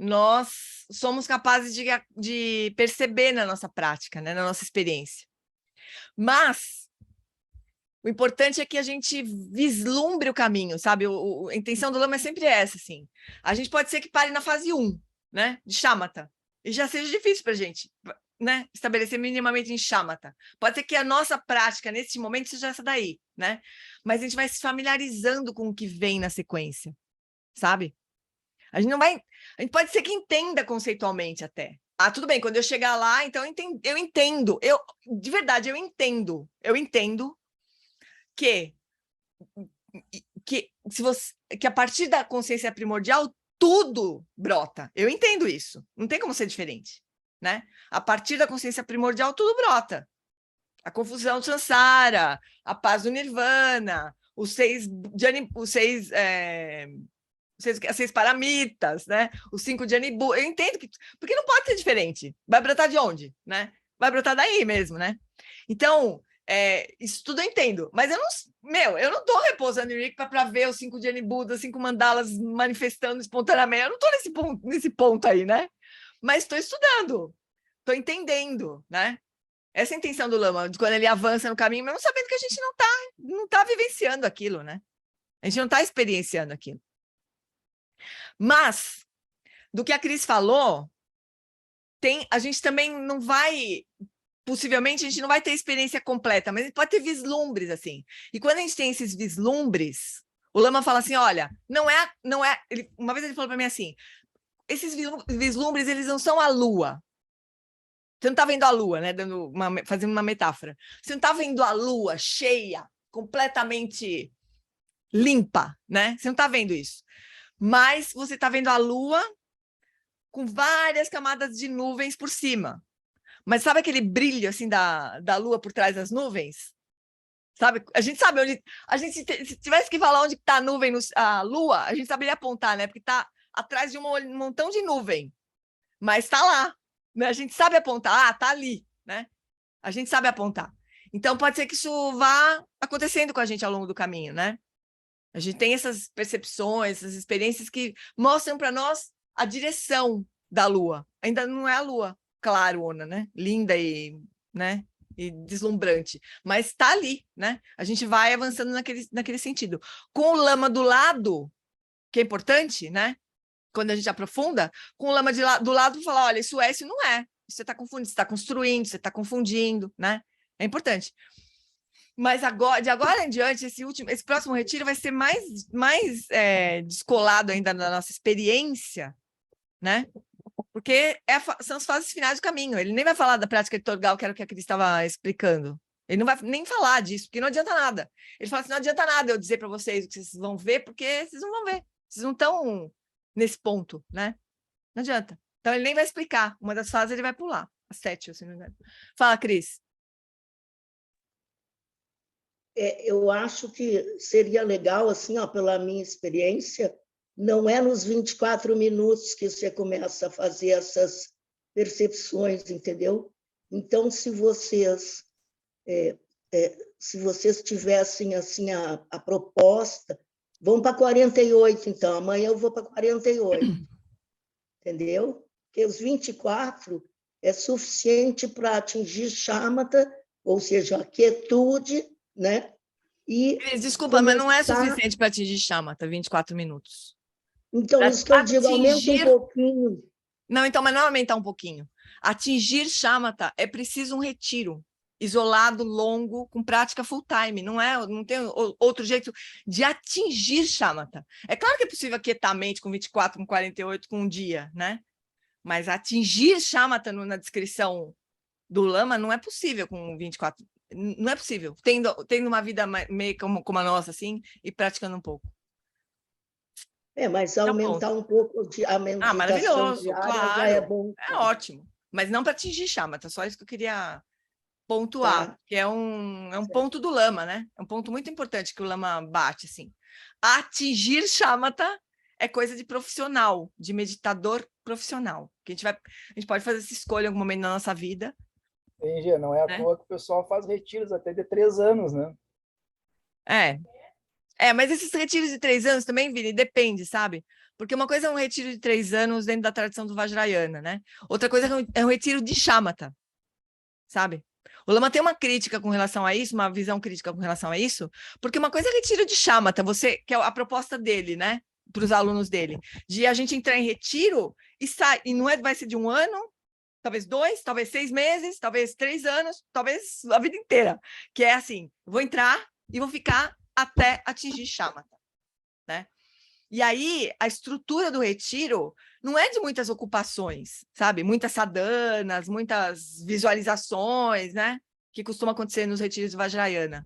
I: nós somos capazes de perceber na nossa prática, né? Na nossa experiência. Mas o importante é que a gente vislumbre o caminho, sabe? A intenção do Lama é sempre essa, assim. A gente pode ser que pare na fase 1, né? De Shamatha, e já seja difícil para a gente, né? Estabelecer minimamente em Shamatha. Pode ser que a nossa prática, nesse momento, seja essa daí, né? Mas a gente vai se familiarizando com o que vem na sequência, sabe? A gente não vai... A gente pode ser que entenda conceitualmente até. Ah, tudo bem, quando eu chegar lá, então eu entendo. De verdade, eu entendo que a partir da consciência primordial tudo brota. Eu entendo isso. Não tem como ser diferente, né? A partir da consciência primordial tudo brota. A confusão do Sansara, a paz do Nirvana, as 6 paramitas, né? Os 5 Janibu. Eu entendo que... Porque não pode ser diferente. Vai brotar de onde, né? Vai brotar daí mesmo, né? Então, isso tudo eu entendo. Mas eu não tô repousando em Rigpa para ver os 5 Janibu, os 5 mandalas manifestando espontaneamente. Eu não tô nesse ponto aí, né? Mas estou estudando. Estou entendendo, né? Essa é a intenção do Lama, de quando ele avança no caminho, mesmo sabendo que a gente não tá vivenciando aquilo, né? A gente não está experienciando aquilo. Mas, do que a Cris falou, a gente também não vai, possivelmente, a gente não vai ter experiência completa, mas a gente pode ter vislumbres, assim. E quando a gente tem esses vislumbres, o Lama fala assim, olha, uma vez ele falou para mim assim, esses vislumbres, eles não são a lua. Você não está vendo a lua, né? Fazendo uma metáfora. Você não está vendo a lua cheia, completamente limpa, né? Você não está vendo isso. Mas você está vendo a lua com várias camadas de nuvens por cima. Mas sabe aquele brilho assim da lua por trás das nuvens? Sabe? A gente sabe onde... se tivesse que falar onde está a nuvem, a lua, a gente saberia apontar, né? Porque está atrás de um montão de nuvem. Mas está lá. Né? A gente sabe apontar. Está ali. Né? A gente sabe apontar. Então, pode ser que isso vá acontecendo com a gente ao longo do caminho, né? A gente tem essas percepções, essas experiências que mostram para nós a direção da lua. Ainda não é a lua clarona, né? Linda né? E deslumbrante, mas está ali, né? A gente vai avançando naquele sentido. Com o Lama do lado, que é importante, né? Quando a gente aprofunda, com o Lama do lado, falar, olha, isso não é. Você está confundindo, você está construindo, você está confundindo, né? É importante. Mas de agora em diante, esse próximo retiro vai ser mais descolado ainda da nossa experiência, né? Porque são as fases finais do caminho. Ele nem vai falar da prática liturgal, que era o que a Cris estava explicando. Ele não vai nem falar disso, porque não adianta nada. Ele fala assim, não adianta nada eu dizer para vocês o que vocês vão ver, porque vocês não vão ver. Vocês não estão nesse ponto, né? Não adianta. Então, ele nem vai explicar. Uma das fases ele vai pular. A 7, se não me engano. Fala, Cris.
H: Eu acho que seria legal, assim, ó, pela minha experiência, não é nos 24 minutos que você começa a fazer essas percepções, entendeu? Então, se vocês tivessem assim a proposta, vão para 48, então, amanhã eu vou para 48, entendeu? Porque os 24 é suficiente para atingir Shamatha, ou seja, a quietude, né? E
I: desculpa, começar... mas não é suficiente para atingir Shamatha, 24 minutos.
H: Então, pra isso que eu digo, aumenta um pouquinho.
I: Não, então, mas não aumentar um pouquinho. Atingir Shamatha é preciso um retiro isolado, longo, com prática full time. Não tem outro jeito de atingir Shamatha. É claro que é possível aquietar a mente com 24, com 48, com um dia, né? Mas atingir Shamatha na descrição do Lama não é possível com 24. Não é possível, tendo uma vida meio como a nossa, assim, e praticando um pouco.
H: Mas aumentar um pouco a meditação
I: maravilhoso,
H: diária
I: claro,
H: já é bom.
I: É ótimo, mas não para atingir Shamatha, só isso que eu queria pontuar, que é um ponto do Lama, né? É um ponto muito importante que o Lama bate, assim. Atingir Shamatha é coisa de profissional, de meditador profissional, que a gente pode fazer essa escolha em algum momento da nossa vida.
F: Entendi, não é à toa que o pessoal faz retiros até de 3 anos, né?
I: Mas esses retiros de 3 anos também, Vini, depende, sabe? Porque uma coisa é um retiro de 3 anos dentro da tradição do Vajrayana, né? Outra coisa é um retiro de Shamatha, sabe? O Lama tem uma crítica com relação a isso, uma visão crítica com relação a isso, porque uma coisa é retiro de Shamatha, que é a proposta dele, né? Para os alunos dele, de a gente entrar em retiro e sai, e não vai ser de 1 ano, talvez 2, talvez 6 meses, talvez 3 anos, talvez a vida inteira, que é assim, vou entrar e vou ficar até atingir Shamatha, né? E aí, a estrutura do retiro não é de muitas ocupações, sabe? Muitas sadhanas, muitas visualizações, né? Que costuma acontecer nos retiros de Vajrayana.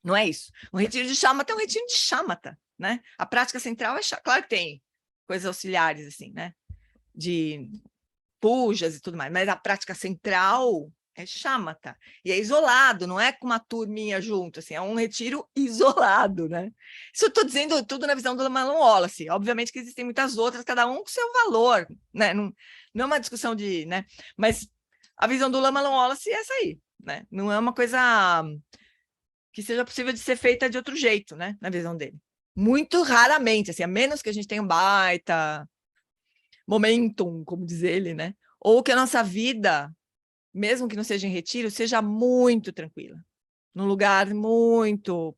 I: Não é isso. Um retiro de Shamatha é um retiro de Shamatha, né? A prática central é... Claro que tem coisas auxiliares, assim, né? De pujas e tudo mais, mas a prática central é Shamatha. E é isolado, não é com uma turminha junto, assim, é um retiro isolado, né? Isso eu estou dizendo tudo na visão do Lama Wallace. Obviamente que existem muitas outras, cada um com seu valor, né? Não é uma discussão de, né? Mas a visão do Lama Wallace é essa aí, né? Não é uma coisa que seja possível de ser feita de outro jeito, né? Na visão dele. Muito raramente, assim, a menos que a gente tenha um baita momentum, como diz ele, né? Ou que a nossa vida, mesmo que não seja em retiro, seja muito tranquila, num lugar muito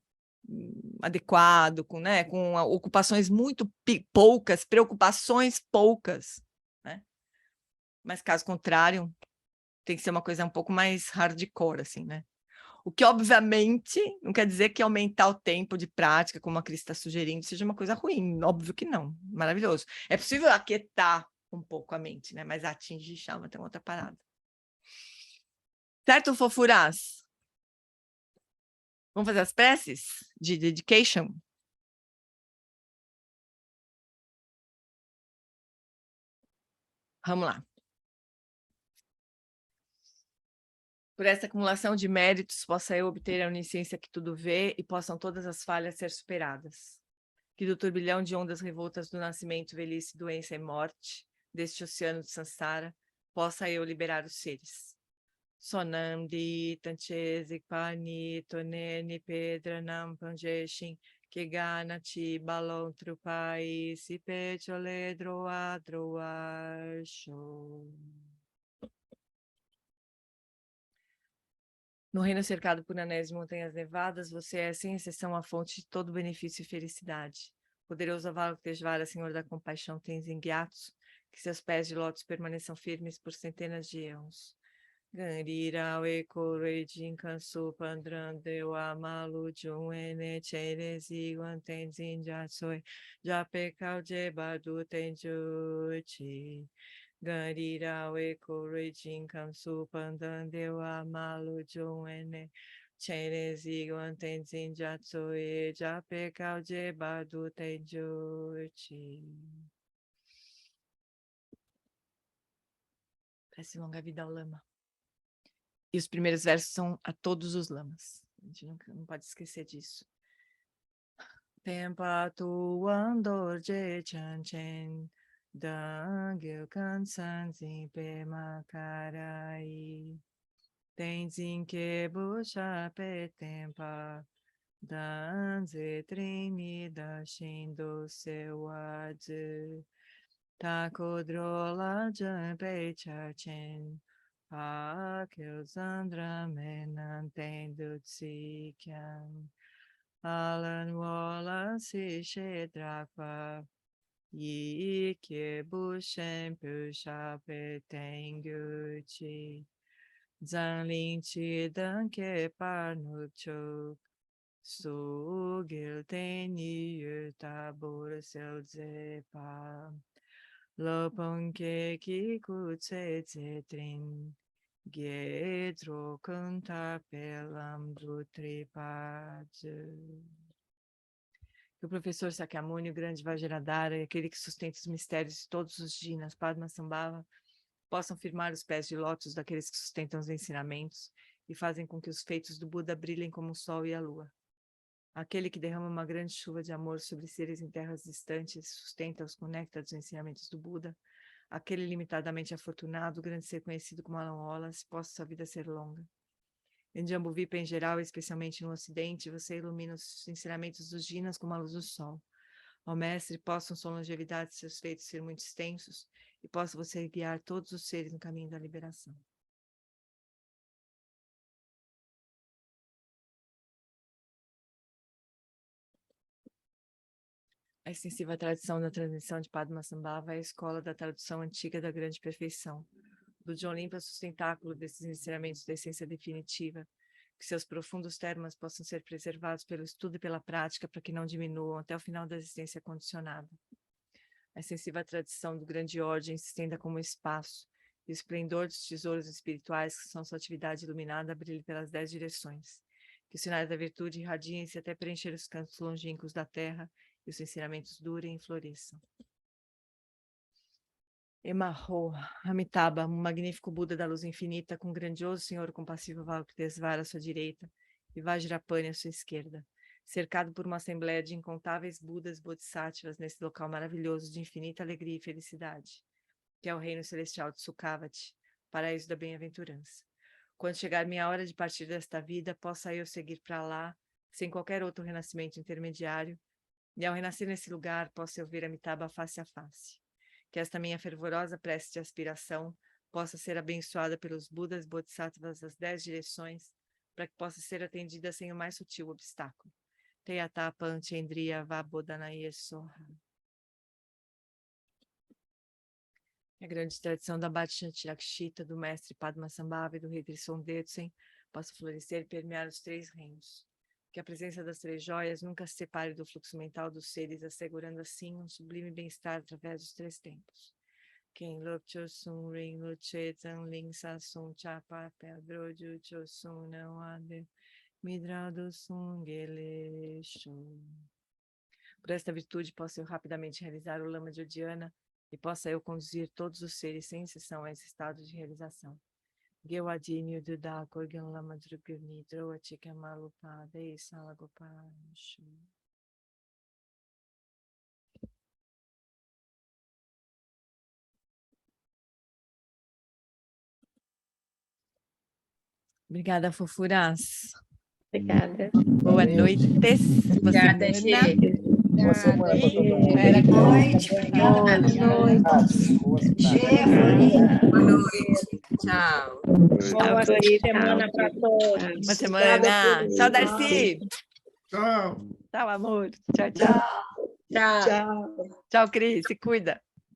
I: adequado, com ocupações muito poucas, preocupações poucas, né? Mas caso contrário, tem que ser uma coisa um pouco mais hardcore, assim, né? O que, obviamente, não quer dizer que aumentar o tempo de prática, como a Cris está sugerindo, seja uma coisa ruim. Óbvio que não. Maravilhoso. É possível aquietar um pouco a mente, né? Mas atingir chama tem outra parada. Certo, fofuras? Vamos fazer as preces de dedication? Vamos lá. Por essa acumulação de méritos, possa eu obter a onisciência que tudo vê e possam todas as falhas ser superadas. Que do turbilhão de ondas revoltas do nascimento, velhice, doença e morte, deste oceano de Sansara, possa eu liberar os seres. Sonamdi, Tanchesi, Pani, Toneni, Pedra, Nampanjeshin, Keganati, Balon, Trupai, Sipe, Chole, Droa, Droa, Show. No reino cercado por anéis e montanhas nevadas, você é, sem exceção, a fonte de todo benefício e felicidade. Poderoso Avalokiteshvara, Senhor da compaixão, Tenzin Gyatso, que seus pés de lótus permaneçam firmes por centenas de anos. Ganrira, Ekore, Jinkansu, Pandrandeu, Amalu, Junene, Cherezi, Guantenzin, Jatsoi, Japekau, Jebadu, Tenjuchi. Garira Ekore Jinkan Supandandeu Amalu Joene Cherezi Guantenzin Jatsoe Japekau Jebadu Tenjuchi. Prece longa vida ao lama. E os primeiros versos são a todos os lamas. A gente não pode esquecer disso. Tempa tu andor je chanchen Dangil kansan zin pe makarai Tenzin ke busha pe tempa Danze trini da shindo sewadze Takodrola jan pe chachen Akil zandra menan tendu tsikyan Alan wala si shedrakpa Yi ke bushen pusha pe tenguchi Zanlin chi dan ke parnuk chok Su gil teni yu tabur sel zepa Lopon ke ki ku tse tse trin Gedro kanta pelam dutripaje. Que o professor Sakyamuni, o grande Vajradhara, aquele que sustenta os mistérios de todos os Jinas, Padmasambhava, possam firmar os pés de lótus daqueles que sustentam os ensinamentos e fazem com que os feitos do Buda brilhem como o sol e a lua. Aquele que derrama uma grande chuva de amor sobre seres em terras distantes, sustenta-os com o néctar dos ensinamentos do Buda, aquele limitadamente afortunado, grande ser conhecido como Alan Wallace, possa sua vida ser longa.
A: Em Jambudvipa em geral, especialmente no Ocidente, você ilumina os ensinamentos dos Jinas como a luz do sol. Ó Mestre, possam sua longevidade e seus feitos ser muito extensos, e possa você guiar todos os seres no caminho da liberação. A extensiva tradição da transmissão de Padmasambhava é a escola da tradução antiga da grande perfeição. Do John limpa sustentáculo desses ensinamentos da essência definitiva, que seus profundos termos possam ser preservados pelo estudo e pela prática para que não diminuam até o final da existência condicionada. A extensiva tradição do grande ordem se estenda como o espaço, e o esplendor dos tesouros espirituais que são sua atividade iluminada brilhe pelas 10 direções. Que os sinais da virtude irradiem-se até preencher os cantos longínquos da terra e os ensinamentos durem e floresçam. Emarro, Amitabha, um magnífico Buda da luz infinita, com um grandioso Senhor compassivo Avalokitesvara à sua direita e Vajrapani à sua esquerda, cercado por uma assembleia de incontáveis Budas Bodhisattvas nesse local maravilhoso de infinita alegria e felicidade, que é o reino celestial de Sukhavati, paraíso da bem-aventurança. Quando chegar minha hora de partir desta vida, possa eu seguir para lá, sem qualquer outro renascimento intermediário, e ao renascer nesse lugar, possa eu ver Amitabha face a face. Que esta minha fervorosa prece de aspiração possa ser abençoada pelos Budas Bodhisattvas das 10 direções, para que possa ser atendida sem o mais sutil obstáculo. Teyata Panchendriya Vabodhanaya Soha. A grande tradição da Bhattacharya, do mestre Padmasambhava e do rei Trisong Detsen possa florescer e permear os 3 reinos. Que a presença das 3 joias nunca se separe do fluxo mental dos seres, assegurando assim um sublime bem-estar através dos 3 tempos. Quem Lopchosun Ring Luchetan Ling Sasun Chapa Pedroju Chosun não ade Midrado Sungelesho. Por esta virtude possa eu rapidamente realizar o Lama de Odiana e possa eu conduzir todos os seres sem exceção a esse estado de realização. Gewadinho do Dako Lama Drugni Droatika Malupada e Salagopancho. Obrigada, fofuras.
E: Obrigada.
A: Boa noite.
G: Obrigada, Gê.
F: Boa semana para todo mundo.
J: Boa noite, obrigada.
E: Boa noite.
G: Boa noite. Tchau.
K: Boa semana para todos.
A: Boa semana. Tchau, Darcy.
K: Tchau.
A: Tchau, amor. Tchau, tchau.
H: Tchau.
A: Tchau, Cris. Se cuida.